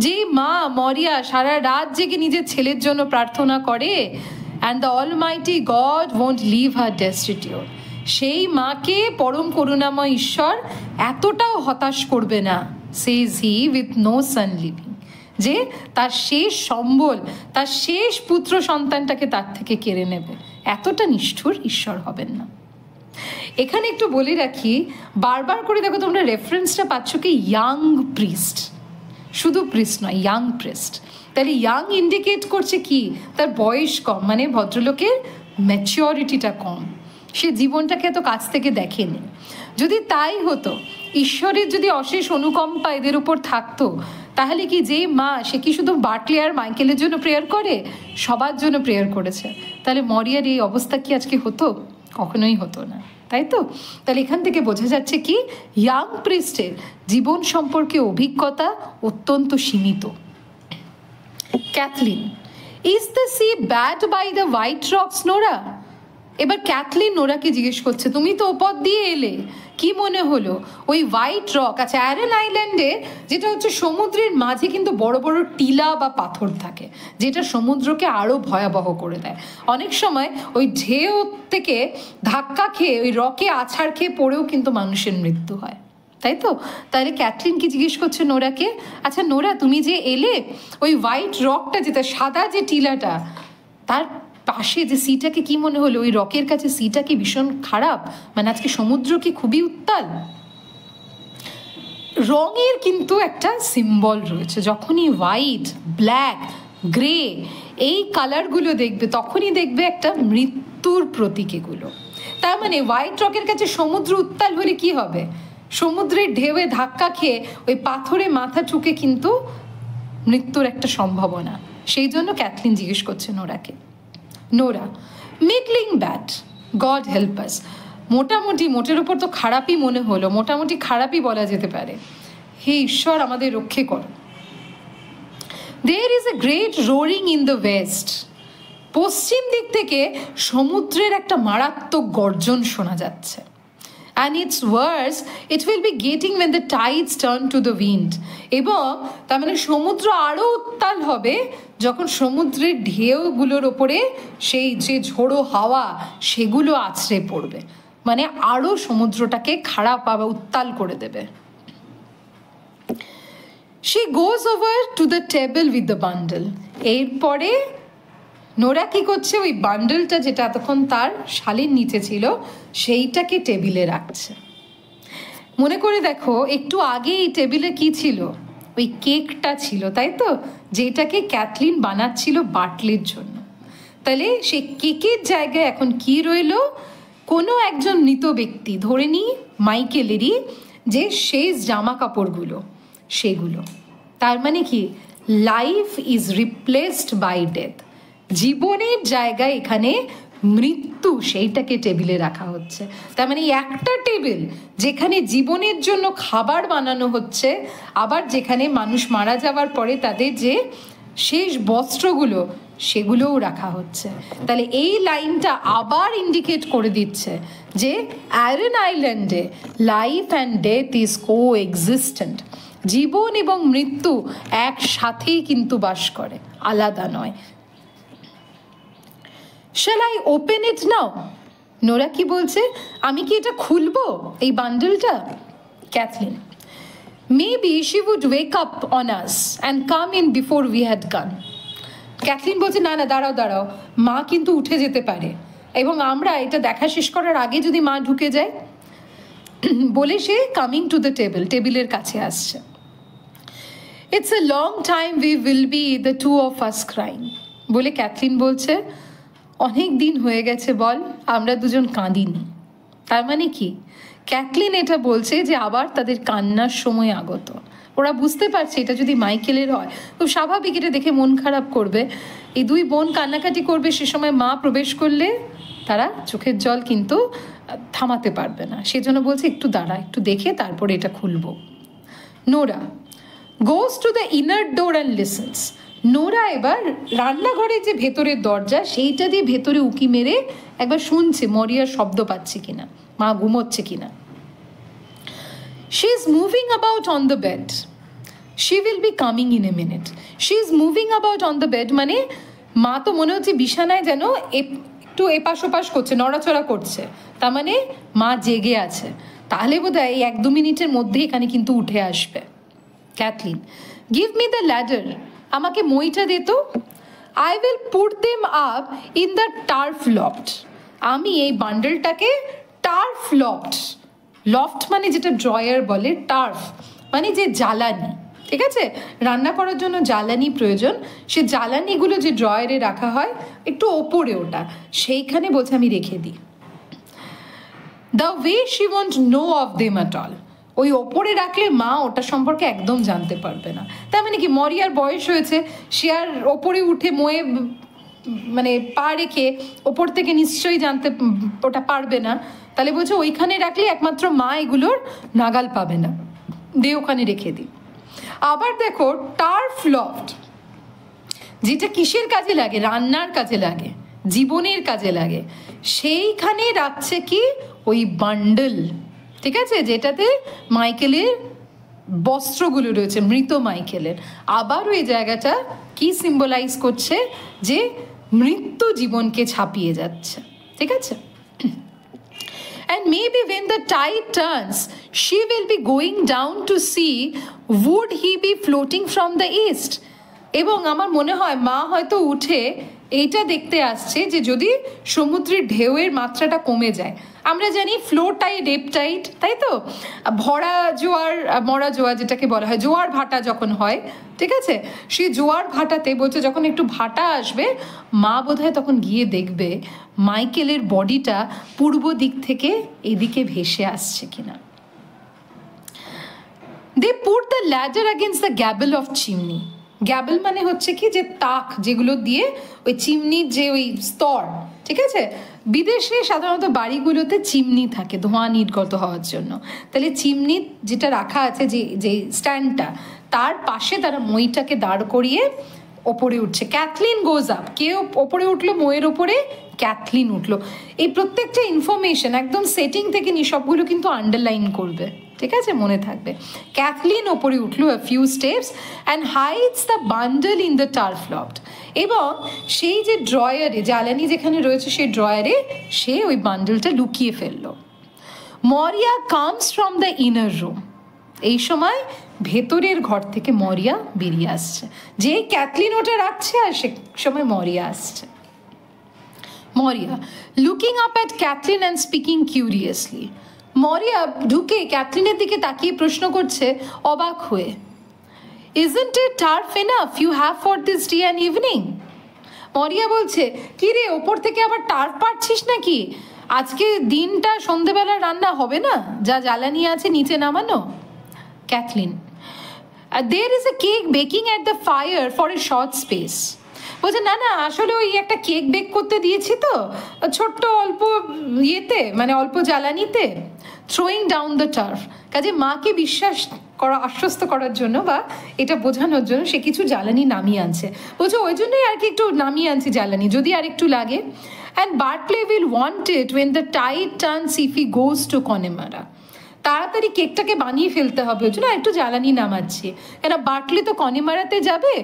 যে মা মরিয়া সারা রাত জেগে নিজের ছেলের জন্য প্রার্থনা করে, and the almighty God won't leave her destitute, সেই মাকে পরম করুণাময় ঈশ্বর এতটাও হতাশ করবে না, says he, with no son living, যে তার শেষ সম্বল, তার শেষ পুত্র সন্তানটাকে তার থেকে কেড়ে নেবে, এতটা নিষ্ঠুর ঈশ্বর হবেন না। এখানে একটু বলে রাখি, বারবার করে দেখো তোমরা রেফারেন্সটা পাচ্ছ কি ইয়াং প্রিস্ট, শুধু প্রিস্ট নয়, ইয়াং প্রিস্ট। তাহলে ইয়াং ইন্ডিকেট করছে কি তার বয়স কম, মানে ভদ্রলোকের ম্যাচিওরিটিটা কম, সে জীবনটাকে এত কাছ থেকে দেখেনি। যদি তাই হতো, ঈশ্বরের যদি অশেষ অনুকম্পা এদের উপর থাকতো, তাহলে কি যে মা সে কি শুধু বার্টলে আর মাইকেলের জন্য প্রেয়ার করে? সবার জন্য প্রেয়ার করেছে। তাহলে মরিয়ার এই অবস্থা কি আজকে হতো? কখনোই হতো না, তাই তো? তাহলে এখান থেকে বোঝা যাচ্ছে কি ইয়াং প্রিস্টের জীবন সম্পর্কে অভিজ্ঞতা অত্যন্ত সীমিত। Kathleen, is the sea bad by the white rocks Nora? এবার ক্যাথলিন নোরাকে জিজ্ঞেস করছে তুমি তো ওপর দিয়ে এলে, কি মনে হলো ওই হোয়াইট রক? আচ্ছা, অ্যারেন আইল্যান্ডে যেটা হচ্ছে সমুদ্রের মাঝে কিন্তু বড় বড় টিলা বা পাথর থাকে, যেটা সমুদ্রকে আরও ভয়াবহ করে দেয়। অনেক সময় ওই ঢেউ থেকে ধাক্কা খেয়ে ওই রকে আছাড় খেয়ে পড়েও কিন্তু মানুষের মৃত্যু হয়, তাই তো? তাহলে ক্যাথলিন কি জিজ্ঞেস করছে নোরাকে, আচ্ছা নোরা তুমি যে এলে ওই হোয়াইট রকটা, যেটা সাদা যে টিলাটা, তার পাশে যে সিটাকে কি মনে হলো? ওই রকের কাছে সিটা কি ভীষণ খারাপ? মানে আজকে সমুদ্র কি খুবই উত্তাল? রঙের কিন্তু একটা সিম্বল রয়েছে, যখনই হোয়াইট, ব্ল্যাক, গ্রে এই কালারগুলো দেখবে তখনই দেখবে একটা মৃত্যুর প্রতীক এগুলো। তার মানে হোয়াইট রকের কাছে সমুদ্র উত্তাল হলে কি হবে? সমুদ্রের ঢেউয়ে ধাক্কা খেয়ে ওই পাথরে মাথা ঠুকে কিন্তু মৃত্যুর একটা সম্ভাবনা। সেই জন্য ক্যাথলিন জিজ্ঞেস করছে নোরাকে। Nora, middling bad, God help us. মোটামুটি, মোটের ওপর তো খারাপই মনে হলো, মোটামুটি খারাপই বলা যেতে পারে। হে ঈশ্বর আমাদের রক্ষে করো। There is a great roaring in the west. পশ্চিম দিক থেকে সমুদ্রের একটা মারাত্মক গর্জন শোনা যাচ্ছে। And it's worse, it will be getting when the tides turn to the wind. এবং তার মানে সমুদ্র আরও উত্তাল হবে যখন সমুদ্রের ঢেউগুলোর ওপরে সেই যে ঝোড়ো হাওয়া সেগুলো আছড়ে পড়বে, মানে আরও সমুদ্রটাকে খারাপ বা উত্তাল করে দেবে। She goes over to the table with the bundle. এরপরে নোরা কি করছে, ওই বান্ডেলটা যেটা এতক্ষণ তার শালের নিচে ছিল সেইটাকে টেবিলে রাখছে। মনে করে দেখো একটু আগে এই টেবিলে কি ছিল, ওই কেকটা ছিল, তাই তো, যেটাকে ক্যাথলিন বানাচ্ছিল বাটলির জন্য। তাহলে সেই কেকের জায়গায় এখন কি রইল, কোনো একজন মৃত ব্যক্তি, ধরে নিই মাইকেলেরই যে শেষ জামা কাপড়গুলো সেগুলো। তার মানে কি, life is replaced by death. জীবনের জায়গায় এখানে মৃত্যু, সেইটাকে টেবিলে রাখা হচ্ছে। তার মানে একটা টেবিল যেখানে জীবনের জন্য খাবার বানানো হচ্ছে, আবার যেখানে মানুষ মারা যাওয়ার পরে তাদের যে শেষ বস্ত্রগুলো সেগুলোও রাখা হচ্ছে। তাহলে এই লাইনটা আবার ইন্ডিকেট করে দিচ্ছে যে আয়রন আইল্যান্ডে life and death is coexistent. জীবন এবং মৃত্যু একসাথেই কিন্তু বাস করে, আলাদা নয়। Shall I open it now? Nora কি বলছে, আমি কি এটা খুলবো এই বান্ডেলটা? Cathleen, maybe she would wake up on us and come in before we had gone. Kathleen বলছে, না না দাঁড়াও দাঁড়াও, মা কিন্তু উঠে যেতে পারে এবং আমরা এটা দেখা শেষ করার আগে যদি মা ঢুকে যায়। বলে সে কামিং টু দ্য টেবিল, টেবিলের কাছে আসছে। It's a long time we will be the two of us crying. বলে ক্যাথলিন বলছে, অনেক দিন হয়ে গেছে বল আমরা দুজন কাঁদিনি। তার মানে কি, ক্যাথলিন এটা বলছে যে আবার তাদের কান্নার সময় আগত। ওরা বুঝতে পারছে এটা যদি মাইকেলের হয় খুব স্বাভাবিক, এটা দেখে মন খারাপ করবে, এই দুই বোন কান্নাকাটি করবে, সে সময় মা প্রবেশ করলে তারা চোখের জল কিন্তু থামাতে পারবে না। সেজন্য বলছে একটু দাঁড়া, একটু দেখে তারপরে এটা খুলবো। Nora goes to the inner door and listen. Nora এবার রান্নাঘরের যে ভেতরের দরজা সেইটা দিয়ে ভেতরে উকি মেরে একবার শুনছে মরিয়ার শব্দ পাচ্ছে কিনা, মা ঘুমোচ্ছে কিনা। She is moving about on the bed, she will be coming in a minute. She is moving about on the bed মানে মা তো মনে হচ্ছে বিছানায় যেন একটু এপাশ ওপাশ করছে, নড়াচড়া করছে, তার মানে মা জেগে আছে। তাহলে বোধহয় এই 1-2 মিনিটের মধ্যে এখানে কিন্তু উঠে আসবে। Kathleen, give me the ladder, আমাকে মইটা দে তো। I will put them up in the turf loft. আমি এই বান্ডেলটাকে টার্ফ লফট, লফট মানে যেটা ড্রয়ার বলে, টার্ফ মানে যে জ্বালানি, ঠিক আছে, রান্না করার জন্য জ্বালানি প্রয়োজন, সে জ্বালানিগুলো যে ড্রয়ারে রাখা হয় একটু ওপরে ওটা, সেইখানে বলছে আমি রেখে দিই। The way she won't know of them at all. ওই ওপরে রাখলে মা ওটা সম্পর্কে একদম জানতে পারবে না। তার মানে কি, মরিয়ার বয়স হয়েছে, সে আর ওপরে উঠে মোয়ে মানে পা রেখে ওপর থেকে নিশ্চয়ই জানতে ওটা পারবে না। তাহলে বলছে ওইখানে রাখলে একমাত্র মা এগুলোর নাগাল পাবে না, দে ওখানে রেখে দিই। আবার দেখো টার্ফ লফট, যেটা কিসের কাজে লাগে, রান্নার কাজে লাগে, জীবনের কাজে লাগে, সেইখানে রাখছে কি ওই বান্ডেল, ঠিক আছে, যেটাতে মাইকেলের বস্ত্রগুলো রয়েছে, মৃত মাইকেলের। আবার ওই জায়গাটা কি সিম্বলাইজ করছে, যে মৃত্যু জীবনকে ছাপিয়ে যাচ্ছে, ঠিক আছে। And maybe when the tide turns, she will be going down to see would he be floating from the east. এবং আমার মনে হয় মা হয়তো উঠে এইটা দেখতে আসছে যে যদি সমুদ্রের ঢেউয়ের মাত্রাটা কমে যায়। আমরা জানি ফ্লো টাইড, রেপ টাইড, তাই তো, ভরা জোয়ার, মরা জোয়ার যেটাকে বলা হয়, জোয়ার ভাটা যখন হয়, ঠিক আছে, সেই জোয়ার ভাটাতে বলছে যখন একটু ভাটা আসবে মা বোধহয় তখন গিয়ে দেখবে মাইকেলের বডিটা পূর্ব দিক থেকে এদিকে ভেসে আসছে কিনা। They put the ladder against the gable of chimney. Gable মানে হচ্ছে কি, যে তাক যেগুলো দিয়ে ওই চিমনির যে ওই স্তর ঠিক আছে? বিদেশে সাধারণত বাড়িগুলোতে চিমনি থাকে ধোঁয়া নির্গত হওয়ার জন্য, তাহলে চিমনি যেটা রাখা আছে যে স্ট্যান্ডটা, তার পাশে তারা মইটাকে দাঁড় করিয়ে ওপরে উঠছে। ক্যাথলিন গোজ আপ, কেউ ওপরে উঠলো মইয়ের ওপরে, ক্যাথলিন উঠলো। এই প্রত্যেকটা ইনফরমেশন একদম সেটিং থেকে নিয়ে সবগুলো কিন্তু আন্ডারলাইন করবে, ঠিক আছে, মনে থাকবে। ক্যাথলিন ওপরে উঠলো a few steps and hides the bundle in the turf loft, এবং সেই যে ড্রয়ারে, জ্বালানি যেখানে রয়েছে সেই ড্রয়ারে সে ওই বান্ডেলটা লুকিয়ে ফেললো। মরিয়া comes from the inner room, এই সময় ভেতরের ঘর থেকে মরিয়া বেরিয়ে আসছে। যে ক্যাথলিন ওটা রাখছে আর সে সময় মরিয়া আসছে। Maurya looking up at Kathleen and speaking curiously, Maurya ঢুকে ক্যাথলিনের দিকে তাকিয়ে প্রশ্ন করছে অবাক হয়ে, Isn't it turf enough you have for this day and evening? মরিয়া বলছে, কি রে, ওপর থেকে আবার টার্ফ পাচ্ছিস নাকি? আজকে দিনটা সন্ধেবেলা রান্না হবে না, যা জ্বালানি আছে নিচে নামানো? Kathleen, There is a cake baking at the fire for a short space. বলছে, না না, আসলে ওই একটা কেক বেক করতে দিয়েছি তো, ছোট্ট অল্প ইয়েতে, মানে অল্প জ্বালানিতে। থ্রোয়িং ডাউন দ্য টার্ফ, কাজে মাকে বিশ্বাস করা, আশ্বস্ত করার জন্য বা এটা বোঝানোর জন্য সে কিছু জ্বালানি নামিয়ে আনছে। বলছে ওই জন্যই আর কি একটু নামিয়ে আনছি জ্বালানি, যদি আর একটু লাগে। And Bartley will want it when the tide turns if he goes to Connemara, তাড়াতাড়ি কেকটাকে বানিয়ে ফেলতে হবে, ওই জন্য একটু জ্বালানি নামাচ্ছি। কেন বার্টলি তো কনেমারাতে যাবে,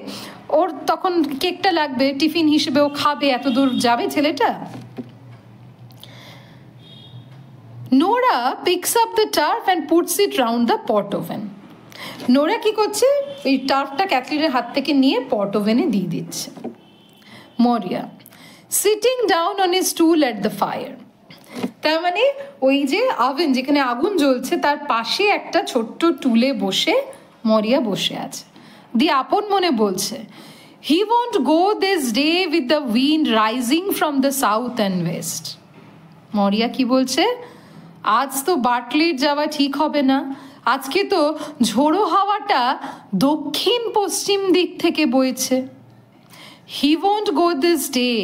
ওর তখন কেকটা লাগবে টিফিন হিসেবে, ও খাবে, এত দূর যাবে ছেলেটা। Nora peaks up the turf and puts it round the pot oven. Nora কি করছে, ওই টার্ফটা ক্যাথলিনের হাত থেকে নিয়ে পট ওভেনে দিয়ে দিচ্ছে। Maurya sitting down on a stool at the fire, তার মানে ওই যে ওভেন যেখানে আগুন জ্বলছে তার পাশে একটা ছোট্ট টুলে বসে মরিয়া বসে আছে। দিয়ে আপন মনে বলছে, he won't go this day with the wind rising from the south and west. Maurya কি বলছে, আজ তো বার্টলির যাওয়া ঠিক হবে না, আজকে তো ঝোড়ো হাওয়াটা দক্ষিণ পশ্চিম দিক থেকে বইছে। He won't go this day,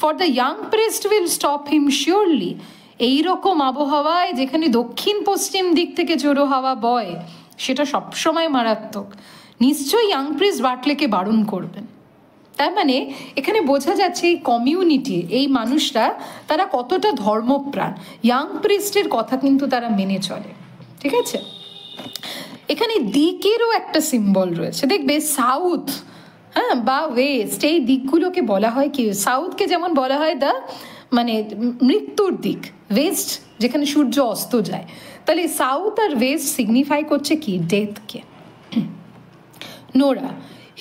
for the young priest will stop him surely. এইরকম আবহাওয়ায় যেখানে দক্ষিণ পশ্চিম দিক থেকে ঝোড়ো হাওয়া বয়, সেটা সবসময় মারাত্মক, নিশ্চয়ই ইয়াং প্রিস্ট বার্টলেকে বারণ করবেন। তার মানে এখানে বোঝা যাচ্ছে এই কমিউনিটি, এই মানুষরা তারা কতটা ধর্মপ্রাণ, ইয়াং প্রিস্টের কথা কিন্তু তারা মেনে চলে, ঠিক আছে। এখানে দিকেরও একটা সিম্বল রয়েছে, দেখবে সাউথ, হ্যাঁ, বা ওয়েস্ট, এই দিকগুলোকে বলা হয় কি, সাউথকে যেমন বলা হয় দ্য মানে মৃত্যুর দিক, ওয়েস্ট যেখানে সূর্য অস্ত যায়, তাহলে সাউথ আর ওয়েস্ট সিগনিফাই করছে কি, ডেথকে। Nora,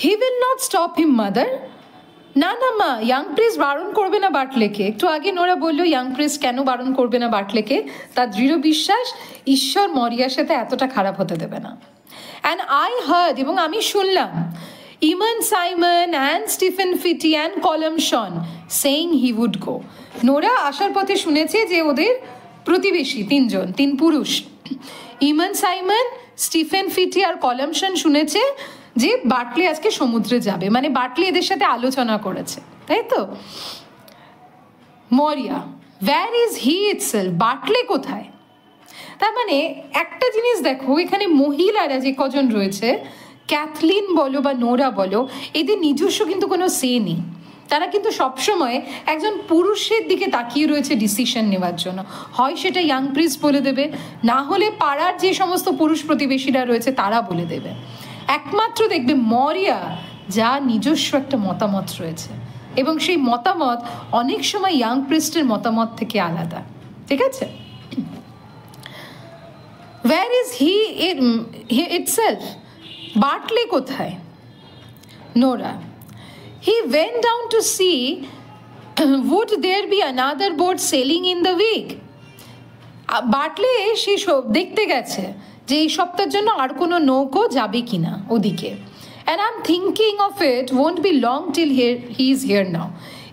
he will not stop him mother, না না মা, ইয়াং প্রিস্ট বারণ করবে না বার্টলেকে। একটু আগে নোরা বললো ইয়াং প্রিস্ট কেন বারণ করবে না বার্টলেকে, তার দৃঢ় বিশ্বাস ঈশ্বর মরিয়ার সাথে এতটা খারাপ হতে দেবে না। অ্যান্ড আই হার্ড, এবং আমি শুনলাম, Eamon Simon and Stephen Pheety and Colum Shawn saying he would go. Nora আসার পথে শুনেছে যে ওদের প্রতিবেশী তিনজন, তিন পুরুষ, ইমান সাইমন, স্টিফেন ফিটি আর কলম শন শুনেছে যে বার্টলি আজকে সমুদ্রে যাবে, মানে বার্টলি এদের সাথে আলোচনা করেছে, তাই তো। মরিয়া, where is he itself, Bartley কোথায়? তার মানে একটা জিনিস দেখো, এখানে মহিলারা যে কজন রয়েছে, ক্যাথলিন বলো বা নোরা বলো, এদের নিজস্ব কিন্তু কোনো সে নেই, তারা কিন্তু সবসময় একজন পুরুষের দিকে তাকিয়ে রয়েছে ডিসিশন নেওয়ার জন্য। হয় সেটা ইয়াং প্রিস্ট বলে দেবে, না হলে পাড়ার যে সমস্ত পুরুষ প্রতিবেশীরা রয়েছে তারা বলে দেবে। একমাত্র দেখবে মরিয়া যা নিজস্ব একটা মতামত রয়েছে, এবং সেই মতামত অনেক সময় ইয়াং প্রিস্টের মতামত থেকে আলাদা, ঠিক আছে। Where is he itself? বার্টলে কোথায়? Nora, he went down to see would there be another boat sailing in the week. বার্টলে সে দেখতে গেছে যে এই সপ্তাহের জন্য আর কোনো নৌকো যাবে কিনা ওদিকে। and I'm thinking of it won't be long till he is here now.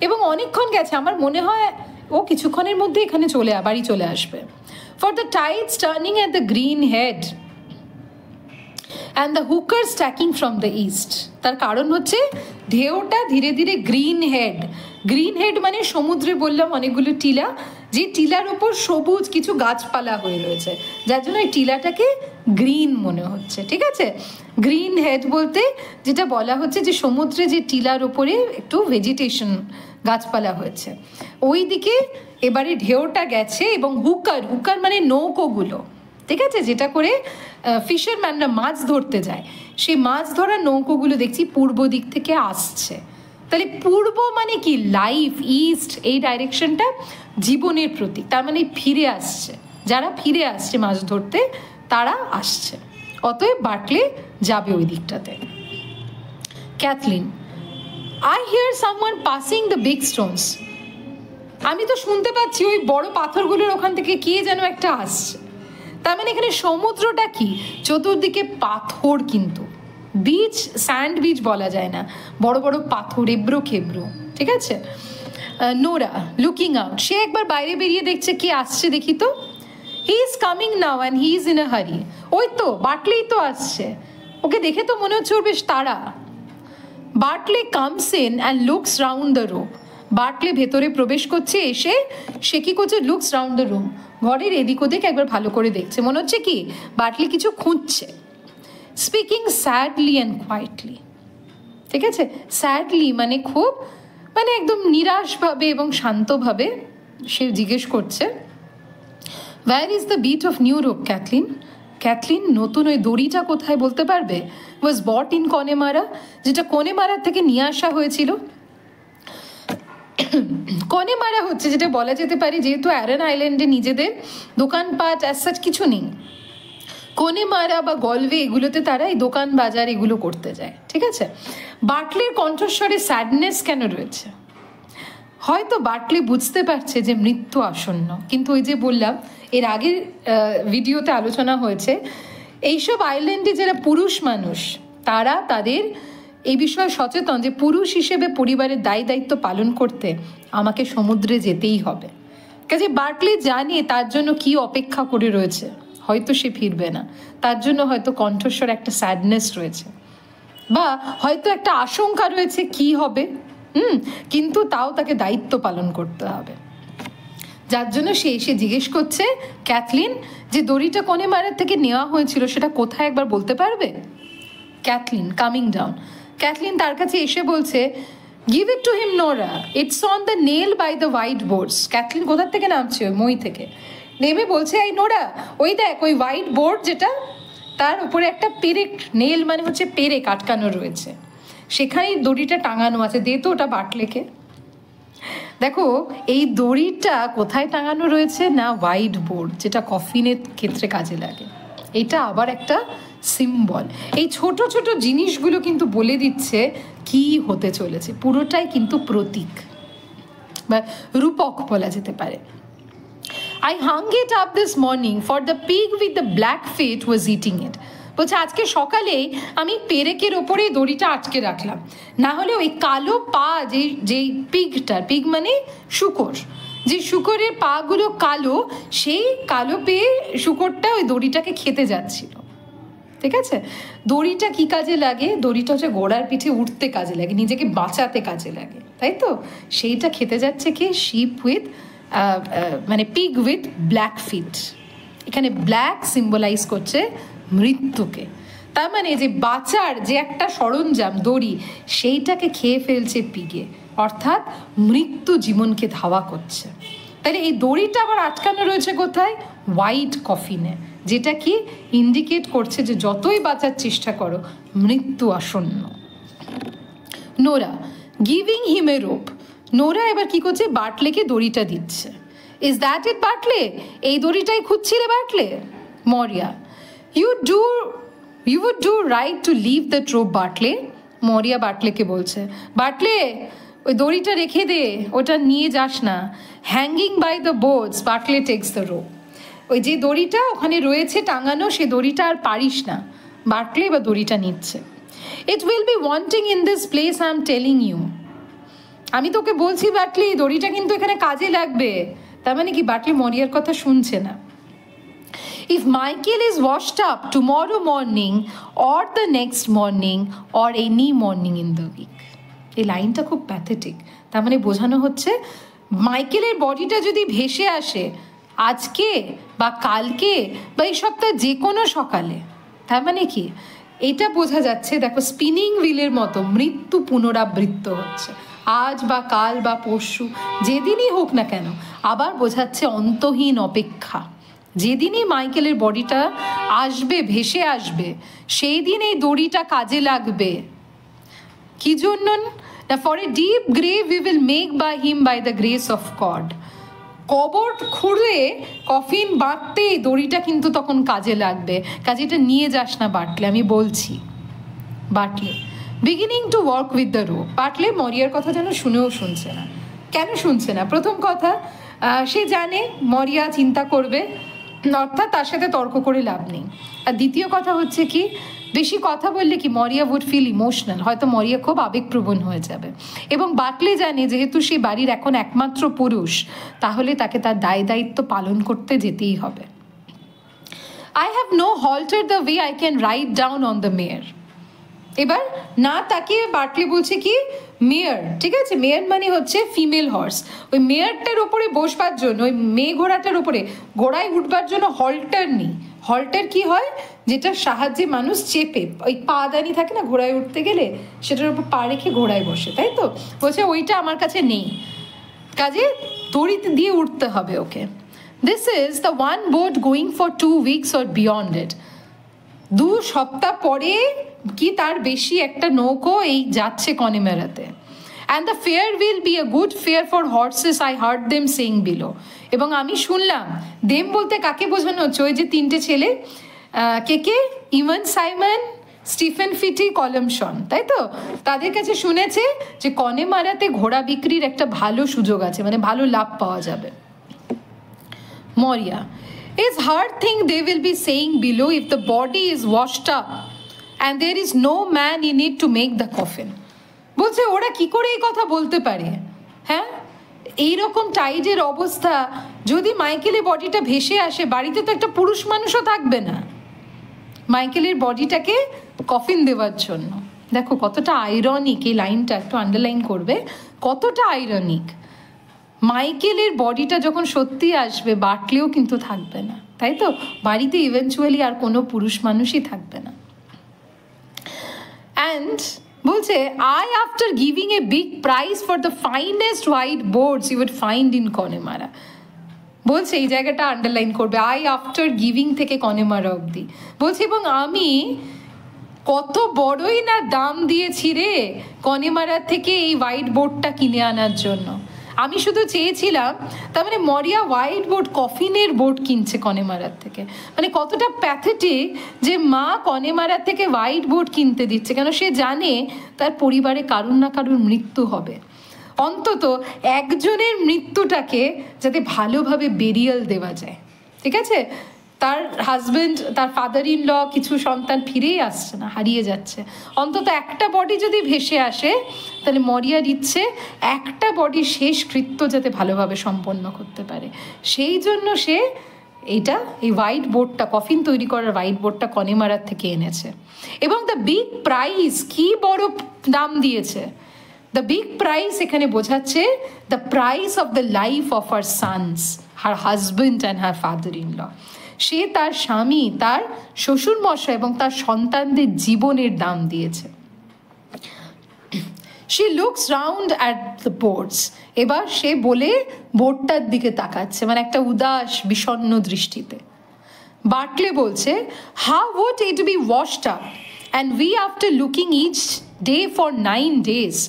এবং অনেকক্ষণ গেছে, আমার মনে হয় ও কিছুক্ষণের মধ্যে এখানে বাড়ি চলে আসবে। for the tides turning at the green head and the হুকার stacking from the east. তার কারণ হচ্ছে ঢেউটা ধীরে ধীরে গ্রিন হেড মানে সমুদ্রে বললাম অনেকগুলো টিলা, যে টিলার ওপর সবুজ কিছু গাছপালা হয়ে রয়েছে, যার জন্য এই টিলাটাকে গ্রিন মনে হচ্ছে। ঠিক আছে, গ্রিন হেড বলতে যেটা বলা হচ্ছে যে সমুদ্রে যে টিলার ওপরে একটু ভেজিটেশন গাছপালা হয়েছে, ওই দিকে এবারে ঢেউটা গেছে। এবং হুকার মানে নৌকোগুলো, ঠিক আছে, যেটা করে ফিশারম্যানরা মাছ ধরতে যায়, সেই মাছ ধরার নৌকোগুলো দেখছি পূর্ব দিক থেকে আসছে। তাহলে পূর্ব মানে কি? লাইফ, ইস্ট, এই ডাইরেকশনটা জীবনের প্রতীক। তার মানে ফিরে আসছে, যারা ফিরে আসছে মাছ ধরতে তারা আসছে, অতএব বার্কলে যাবে ওই দিকটাতে। Kathleen, I hear someone passing the big stones. আমি তো শুনতে পাচ্ছি ওই বড় পাথরগুলোর ওখান থেকে কে যেন একটা আসছে। তার মানে এখানে সমুদ্রটা কি? চতুর্দিকে পাথর, কিন্তু বিচ, স্যান্ড বিচ বলা যায় না, বড় বড় পাথর, এবড়ো খেবড়ো। ঠিক আছে, নোরা লুকিং আউট, সে একবার বাইরে বেরিয়ে দেখছে কে আসছে দেখি তো। He is coming now and he is in a হারি। ওই তো বার্কলেই তো আসছে, ওকে দেখে তো মনে হচ্ছে ওর বেশ তাড়া। Berkeley comes in and looks round the room. Berkeley ভেতরে প্রবেশ করছে, এসে সে কি করছে? লুকস রাউন্ড দ্য রুম, ঘরের এদিক ওদিক একবার ভালো করে দেখছে, মনে হচ্ছে কি বার্কলে কিছু খুঁজছে। Speaking sadly and quietly. ঠিক আছে, স্যাডলি মানে খুব, মানে একদম নিরাশভাবে এবং শান্তভাবে সে জিজ্ঞেস করছে, where is the bit of new rope Kathleen? Kathleen, নতুন ওই দড়িটা কোথায় বলতে পারবে? ওয়াজ বট ইন কনেমারা, যেটা কনেমারা থেকে নিয়ে আসা হয়েছিল। কনেমারা হচ্ছে যেটা বলা যেতে পারে, যেহেতু অ্যারেন আইল্যান্ডে নিজেদের দোকানপাট অ্যাজ সাচ কিছু নেই, কনেমারা বা গলওয়ে এগুলোতে তারা এই দোকান বাজার এগুলো করতে যায়। ঠিক আছে, বার্কলের কণ্ঠস্বরে স্যাডনেস কেন রয়েছে? হয়তো বার্কলে বুঝতে পারছে যে মৃত্যু আসন্ন, কিন্তু ওই যে বললাম এর আগের ভিডিওতে আলোচনা হয়েছে, এইসব আইল্যান্ডে যারা পুরুষ মানুষ তারা তাদের এই বিষয়ে সচেতন যে পুরুষ হিসেবে পরিবারের দায়িত্ব পালন করতে আমাকে সমুদ্রে যেতেই হবে। কাজে বার্কলে জানে তার জন্য কি অপেক্ষা করে রয়েছে, হয়তো সে ফিরবে না, তার জন্য হয়তো কণ্ঠস্বর একটা স্যাডনেস রয়েছে, বা হয়তো একটা আশঙ্কা রয়েছে কি হবে, কিন্তু তাও তাকে দায়িত্ব পালন করতে হবে, যার জন্য সে এসে জিজ্ঞেস করছে, ক্যাথলিন, যে দড়িটা কনেমারা থেকে নেওয়া হয়েছিল সেটা কোথায় একবার বলতে পারবে? ক্যাথলিন কামিং ডাউন, ক্যাথলিন তার কাছে এসে বলছে, give it to him Nora, it's on the nail by the white boards. Kathleen কোথার থেকে নামছে? ওই মই থেকে নেমে বলছে, এই নোরা, ওই দেখ ওই হোয়াইট বোর্ড, যেটা তার উপরে একটা পেরেক, নেল মানে হচ্ছে পেরেক আটকানো রয়েছে, সেখানেই দড়িটা টাঙানো আছে, দে তো ওটা বার্কলেকে। দেখো এই দড়িটা কোথায় টাঙানো রয়েছে না, হোয়াইট বোর্ড, যেটা কফিনের ক্ষেত্রে কাজে লাগে। এটা আবার একটা সিম্বল। এই ছোট ছোট জিনিসগুলো কিন্তু বলে দিচ্ছে কি হতে চলেছে, পুরোটাই কিন্তু প্রতীক বা রূপক বলা যেতে পারে। I hung it up this morning for the pig with the black feet was eating it. বলছে আজকে সকালেই আমি পেরেকের ওপরে দড়িটা আটকে রাখলাম, না হলে ওই কালো পা, যেই পিগটার, পিগ মানে শুকর, যে শুকরের পাগুলো কালো, সেই কালো পেয়ে শুকরটা ওই দড়িটাকে খেতে যাচ্ছিল। ঠিক আছে, দড়িটা কি কাজে লাগে? দড়িটা হচ্ছে ঘোড়ার পিঠে উঠতে কাজে লাগে, নিজেকে বাঁচাতে কাজে লাগে, তাই তো? সেইটা খেতে যাচ্ছে কি? শিপ উইথ মানে পিগ উইথ ব্ল্যাক ফিট। এখানে ব্ল্যাক সিম্বলাইজ করছে মৃত্যুকে, তার মানে যে বাঁচার যে একটা সরঞ্জাম দড়ি, সেইটাকে খেয়ে ফেলছে পিগে, অর্থাৎ মৃত্যু জীবনকে ধাওয়া করছে। তাহলে এই দড়িটা আবার আটকানো রয়েছে কোথায়? হোয়াইট কফিনে, যেটা কি ইন্ডিকেট করছে যে যতই বাঁচার চেষ্টা করো মৃত্যু আসন্ন। নোরা গিভিং হিম এ রোপ, নোরা এবার কি করছে? বার্কলেকে দড়িটা দিচ্ছে। Is that it Berkeley? এই দড়িটাই খুঁজছিলে বার্কলে? মরিয়া, you would do right to leave the rope Berkeley. মরিয়া বার্কলেকে বলছে, বার্কলে ওই দড়িটা রেখে দে, ওটা নিয়ে যাস না। Hanging by the boards Bartley takes the rope, ওই যে দড়িটা ওখানে রয়েছে টাঙানো, সে দড়িটা আর পারিস না। বার্কলে বা দড়িটা নিচ্ছে। It will be wanting in this place, I am telling you. আমি তোকে বলছি বার্কলে, দড়িটা কিন্তু এখানে কাজে লাগবে। তার মানে কি বার্কলে মরিয়ার কথা শুনছে না। if Michael is washed up tomorrow morning or the next morning or any morning in the week. এই লাইনটা খুব প্যাথেটিক। তার মানে বোঝানো হচ্ছে মাইকেলের বডিটা যদি ভেসে আসে আজকে বা কালকে বা এই সপ্তাহে যে কোনো সকালে, তার মানে কি এটা বোঝা যাচ্ছে, দেখো স্পিনিং হুইলের মতো মৃত্যু পুনরাবৃত্ত হচ্ছে, আজ বা কাল বা পরশু যেদিনই হোক না কেন, আবার বোঝাচ্ছে অন্তহীন অপেক্ষা। যেদিনই মাইকেলের বডিটা আসবে, ভেসে আসবে, সেই দিন এই দড়িটা কাজে লাগবে। কি জন্য না, for a deep grave we will make by him by the grace of God. কবর খুঁড়ে কফিন বাঁটতে এই দড়িটা কিন্তু তখন কাজে লাগবে। কাজে এটা নিয়ে যাস না বাটলে, আমি বলছি Bartley. Beginning to work with the rope. Bartley মরিয়ার কথা যেন শুনেও শুনছে না। কেন শুনছে না? প্রথম কথা, সে জানে মরিয়া চিন্তা করবে, অর্থাৎ তার সাথে তর্ক করে লাভ নেই। আর দ্বিতীয় কথা হচ্ছে কি, বেশি কথা বললে কি মরিয়া উড ফিল ইমোশনাল, হয়তো মরিয়া খুব আবেগপ্রবণ হয়ে যাবে। এবং বাটলে জানে যেহেতু সে বাড়ির এখন একমাত্র পুরুষ, তাহলে তাকে তার দায় দায়িত্ব পালন করতে যেতেই হবে। I have no halter the way I can ride down on the mare. এবার না তাকে বাটলে বলছে কি মেয়ার, ঠিক আছে, মেয়ার মানে হচ্ছে ফিমেল হর্স। ওই মেয়ারটার ওপরে বসবার জন্য, ওই মেয়ে ঘোড়াটার ওপরে ঘোড়ায় উঠবার জন্য হল্টার নেই। হল্টার কি হয়, যেটার সাহায্যে মানুষ চেপে, ওই পা দানি থাকে না ঘোড়ায় উঠতে গেলে, সেটার উপর পা রেখে ঘোড়ায় বসে, তাই তো? বলছে ওইটা আমার কাছে নেই, কাজে দড়ি দিয়ে উঠতে হবে ওকে। This is the one boat going for 2 weeks or beyond it. 2 সপ্তাহ পরে কি তার বেশি একটা নৌকো এই যাচ্ছে কনেমেরাতে। And the fair will be a good fair for horses, I heard them saying below. এবং আমি শুনলাম, দেম বলতে কাকে বোঝানো হচ্ছে? ওই যে 3টে ছেলে, কে ইভান সাইমন, স্টিফেন ফিটি, কলমশন, তাই তো? তাদের কাছে শুনেছে যে কনেমারাতে ঘোড়া বিক্রির একটা ভালো সুযোগ আছে, মানে ভালো লাভ পাওয়া যাবে। মরিয়া, it's hard thing they will be saying below if the body is washed up and there is no man in it to make the coffin. বলছে ওরা কি করে এই কথা বলতে পারে? হ্যাঁ, এইরকম টাইডের অবস্থা, যদি মাইকেলের বডিটা ভেসে আসে, বাড়িতে তো একটা পুরুষ মানুষও থাকবে না মাইকেলের বডিটাকে কফিন দেওয়ার জন্য। দেখো কতটা আইরনিক, এই লাইনটা একটু আন্ডারলাইন করবে, কতটা আইরনিক। মাইকেলের বডিটা যখন সত্যি আসবে, বাটলেও কিন্তু থাকবে না, তাই তো? বাড়িতে ইভেনচুয়ালি আর কোনো পুরুষ মানুষই থাকবে না। অ্যান্ড বলছে I after giving a big prize for the finest white boards you would find in Connemara. বলছে এই জায়গাটা আন্ডারলাইন করবে, আই আফটার গিভিং থেকে কনেমারা অবধি বলছে, এবং আমি কত বড়ই না দাম দিয়েছি রে কনেমারা থেকে এই হোয়াইট বোর্ডটা কিনে আনার জন্য। আমি শুধু চেয়েছিলাম, তার মানে মরিয়া হোয়াইট বোর্ড, কফিনের বোর্ড কিনছে কনেমারার থেকে। মানে কতটা প্যাথেটিক যে মা কনেমারার থেকে হোয়াইট বোর্ড কিনতে দিচ্ছে, কেন সে জানে তার পরিবারে কারুর না কারুর মৃত্যু হবে। অন্তত একজনের মৃত্যুটাকে যাতে ভালোভাবে বেরিয়াল দেওয়া যায়, ঠিক আছে? তার হাজব্যান্ড, তার ফাদার ইন ল, কিছু সন্তান ফিরেই আসছে না, হারিয়ে যাচ্ছে। অন্তত একটা বডি যদি ভেসে আসে, তাহলে মরিয়ার ইচ্ছে একটা বডির শেষ কৃত্য যাতে ভালোভাবে সম্পন্ন করতে পারে। সেই জন্য সে এইটা, এই হোয়াইট বোর্ডটা, কফিন তৈরি করার হোয়াইট বোর্ডটা কনেমারার থেকে এনেছে। এবং দ্য বিগ প্রাইজ, কি বড় দাম দিয়েছে! দ্য বিগ প্রাইজ এখানে বোঝাচ্ছে the price of the life of her sons, her husband and her father in law. সে তার স্বামী, তার শ্বশুরমশাই এবং তার সন্তানদের জীবনের দাম দিয়েছে। She looks round at the boards. এবার সে বলে বোর্ডটার দিকে তাকাচ্ছে, মানে একটা উদাস বিষণ্ণ দৃষ্টিতে। বাটলে বলছে, how would it be washed up and we after looking each day for 9 days।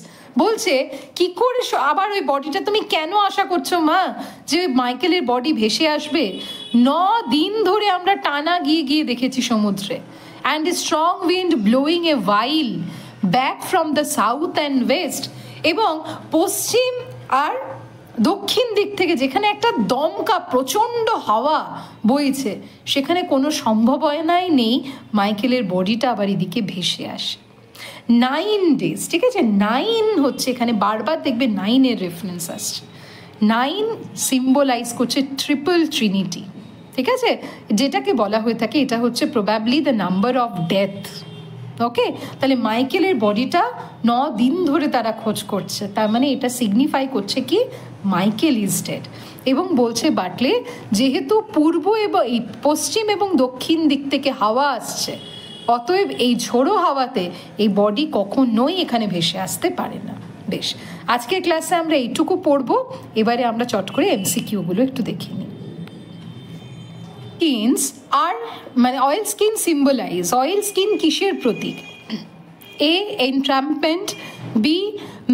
বলছে কি করে আবার ওই বডিটা, তুমি কেন আশা করছো মা যে মাইকেলের বডি ভেসে আসবে? 9 দিন ধরে আমরা টানা গিয়ে গিয়ে দেখেছি সমুদ্রে। And a strong wind blowing A while back from the south and West. এবং পশ্চিম আর দক্ষিণ দিক থেকে যেখানে একটা দমকা প্রচণ্ড হাওয়া বইছে, সেখানে কোনো সম্ভাবনাই নেই মাইকেলের বডিটা আবার এদিকে ভেসে আসে। 9 days, ঠিক আছে? 9 হচ্ছে এখানে বারবার দেখবে 9-এর রেফারেন্স আসছে। 9 সিম্বলাইজ করছে ট্রিপল ট্রিনিটি, ঠিক আছে, যেটাকে বলা হয়ে থাকে এটা হচ্ছে probably the number of death. Okay, তাহলে মাইকেলের বডিটা 9 দিন ধরে তারা খোঁজ করছে, তার মানে এটা সিগনিফাই করছে কি মাইকেল ইজ ডেড। এবং বলছে বাটলে যেহেতু পূর্ব এবং এই পশ্চিম এবং দক্ষিণ দিক থেকে হাওয়া আসছে, অতএব এই ঝোড়ো হাওয়াতে এই বডি কখনোই এখানে ভেসে আসতে পারে না। বেশ, আজকের ক্লাসে আমরা এইটুকু পড়বো, এবারে আমরা চট করে এমসিকিউগুলো একটু দেখে নিই। স্কিনস আর মানে oil skin symbolise, oil skin কিসের প্রতীক? A entrapment, B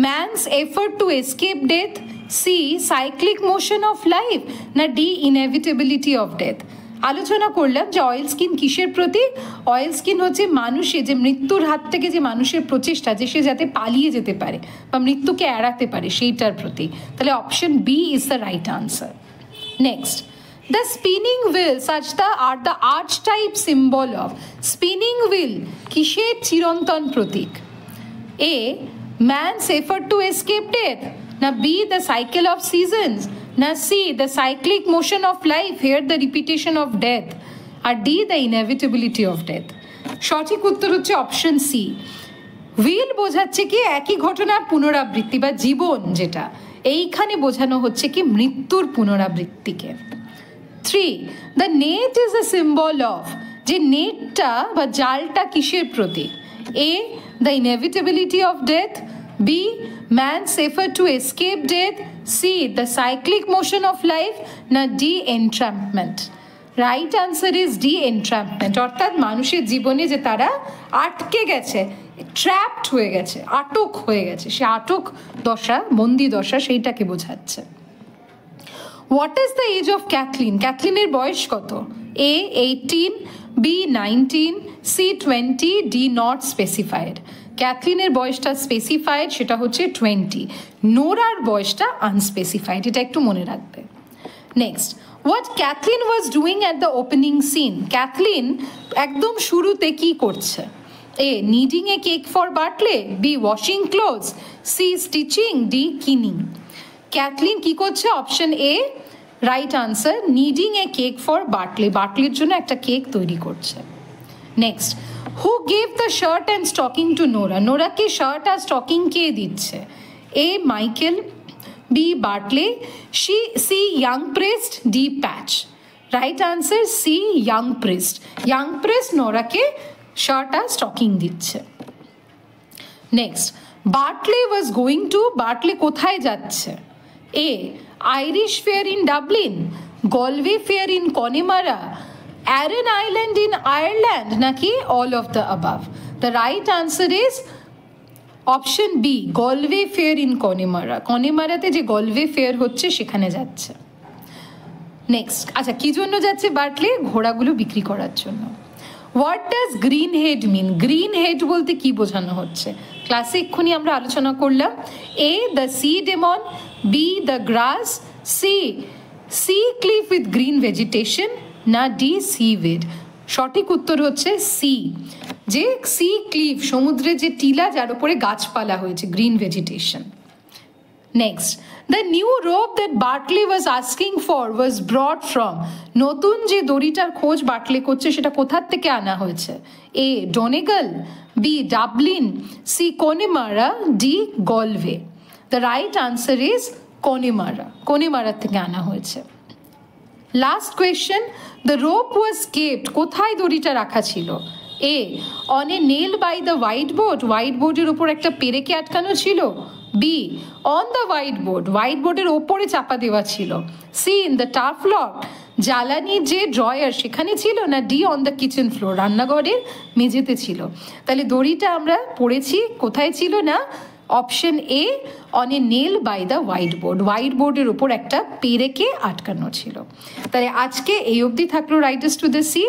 man's effort to escape death, C cyclic motion of life, না ডি ইনএভিটেবিলিটি অফ ডেথ। আলোচনা করলাম যে অয়েল স্কিন কিসের প্রতীক। অয়েল স্কিন হচ্ছে মানুষের যে মৃত্যুর হাত থেকে যে মানুষের প্রচেষ্টা যে সে যাতে পালিয়ে যেতে পারে বা মৃত্যুকে এড়াতে পারে সেইটার প্রতীক। তাহলে option B is the right answer. Next, the spinning wheel such the are the archetype symbol of, spinning wheel কিসের চিরন্তন প্রতীক? A man's effort to escape death, না B the cycle of seasons, না C the cyclic motion of life, here the repetition of death, R D the inevitability of death। সঠিক উত্তর হচ্ছে অপশন সি। হুইল বোঝাচ্ছে কি একই ঘটনার পুনরাবৃত্তি বা জীবন, যেটা এইখানে বোঝানো হচ্ছে কি মৃত্যুর পুনরাবৃত্তিকে। 3 the net is a symbol of, যে নেটটা বা জালটা কিসের প্রতীক? A the inevitability of death, B man's effort to escape death, C the cyclic motion of life, না D entrampment। Right answer is D entrapment, অর্থাৎ মানুষের জীবনে যে তারা আটকে গেছে, ট্র্যাপড হয়ে গেছে, আটক হয়ে গেছে, সে আটক দশা, বন্দি দশা, সেইটাকে বোঝাচ্ছে। What is the age of Cathleen? ক্যাথলিনের বয়স কত? A 18, B 19, C 20, D not specified. ক্যাথলিনের বয়সটা স্পেসিফাইড, সেটা হচ্ছে 20। নোরার বয়সটা আনস্পেসিফাইড, এটা একটু মনে রাখবে। Next, what Kathleen was doing at the opening scene? Kathleen একদম শুরুতে কি করছে? A kneading a cake for Bartley, B washing clothes, C stitching, D cleaning। ক্যাথলিন কি করছে? Option A right answer, kneading a cake for Bartley, বার্টলির জন্য একটা কেক তৈরি করছে। Next, who gave the shirt and stocking to Nora? নোরাকে শার্ট আর স্টকিং কে দিচ্ছে? A Michael, B Bartley, C young priest, D Patch. Right answer C young priest. Young priest নোরাকে শার্ট আর স্টকিং দিচ্ছে। Next, Bartley was going to, Bartley কোথায় যাচ্ছে? A Irish fair in Dublin, Galway fair in Connemara, Aran Island in Ireland, নাকি all of the above? The right answer is option B Galway fair in Connemara। কনেমারাতে যে গলওয়ে ফেয়ার হচ্ছে সেখানে যাচ্ছে। নেক্সট, আচ্ছা কি জন্য যাচ্ছে বার্টলি? ঘোড়াগুলো বিক্রি করার জন্য। What does green head mean? Green head বলতে কি বোঝানো হচ্ছে? ক্লাসে এক্ষুনি আমরা আলোচনা করলাম। A the sea demon, B the grass, C sea cliff with green vegetation, না D seaweed। সঠিক উত্তর হচ্ছে সি, যে সি ক্লিফ, সমুদ্রে যে টিলা যার উপরে গাছপালা হয়েছে, green vegetation. Next, the new rope that Bartley was asking for was ব্রট from. নতুন যে দড়িটার খোঁজ বার্টলি করছে সেটা কোথার থেকে আনা হয়েছে? A Donegal, B Dublin, C Connemara, D Galway. The right answer is Connemara, কনেমারার থেকে আনা হয়েছে। Last question, the rope was kept, কোথায় দড়িটা রাখা ছিল? A on a nail by the white board, white বোর্ডের ওপর একটা পেরেকে আটকানো ছিল। B on the white board, white বোর্ডের ওপরে চাপা দেওয়া ছিল। সি ইন দ্য টাফ লক, জ্বালানির যে ড্রয়ার সেখানে ছিল, না D on the kitchen floor, রান্নাঘরের মেঝেতে ছিল? তাহলে দড়িটা আমরা পড়েছি কোথায় ছিল, না option A on a nail by the white board, white বোর্ডের ওপর একটা পেরেকে আটকানো ছিল। তাহলে আজকে এই অবধি থাকলো রাইডার্স টু দ্য সি।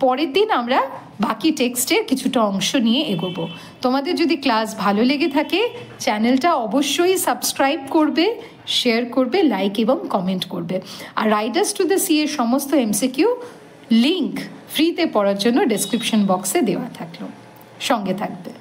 পরের দিন আমরা বাকি টেক্সটের কিছুটা অংশ নিয়ে এগোবো। তোমাদের যদি ক্লাস ভালো লেগে থাকে চ্যানেলটা অবশ্যই সাবস্ক্রাইব করবে, শেয়ার করবে, লাইক এবং কমেন্ট করবে। আর রাইডার্স টু দ্য সি এর সমস্ত এমসিকিউ লিঙ্ক ফ্রিতে পড়ার জন্য ডেসক্রিপশন বক্সে দেওয়া থাকলো, সঙ্গে থাকবে।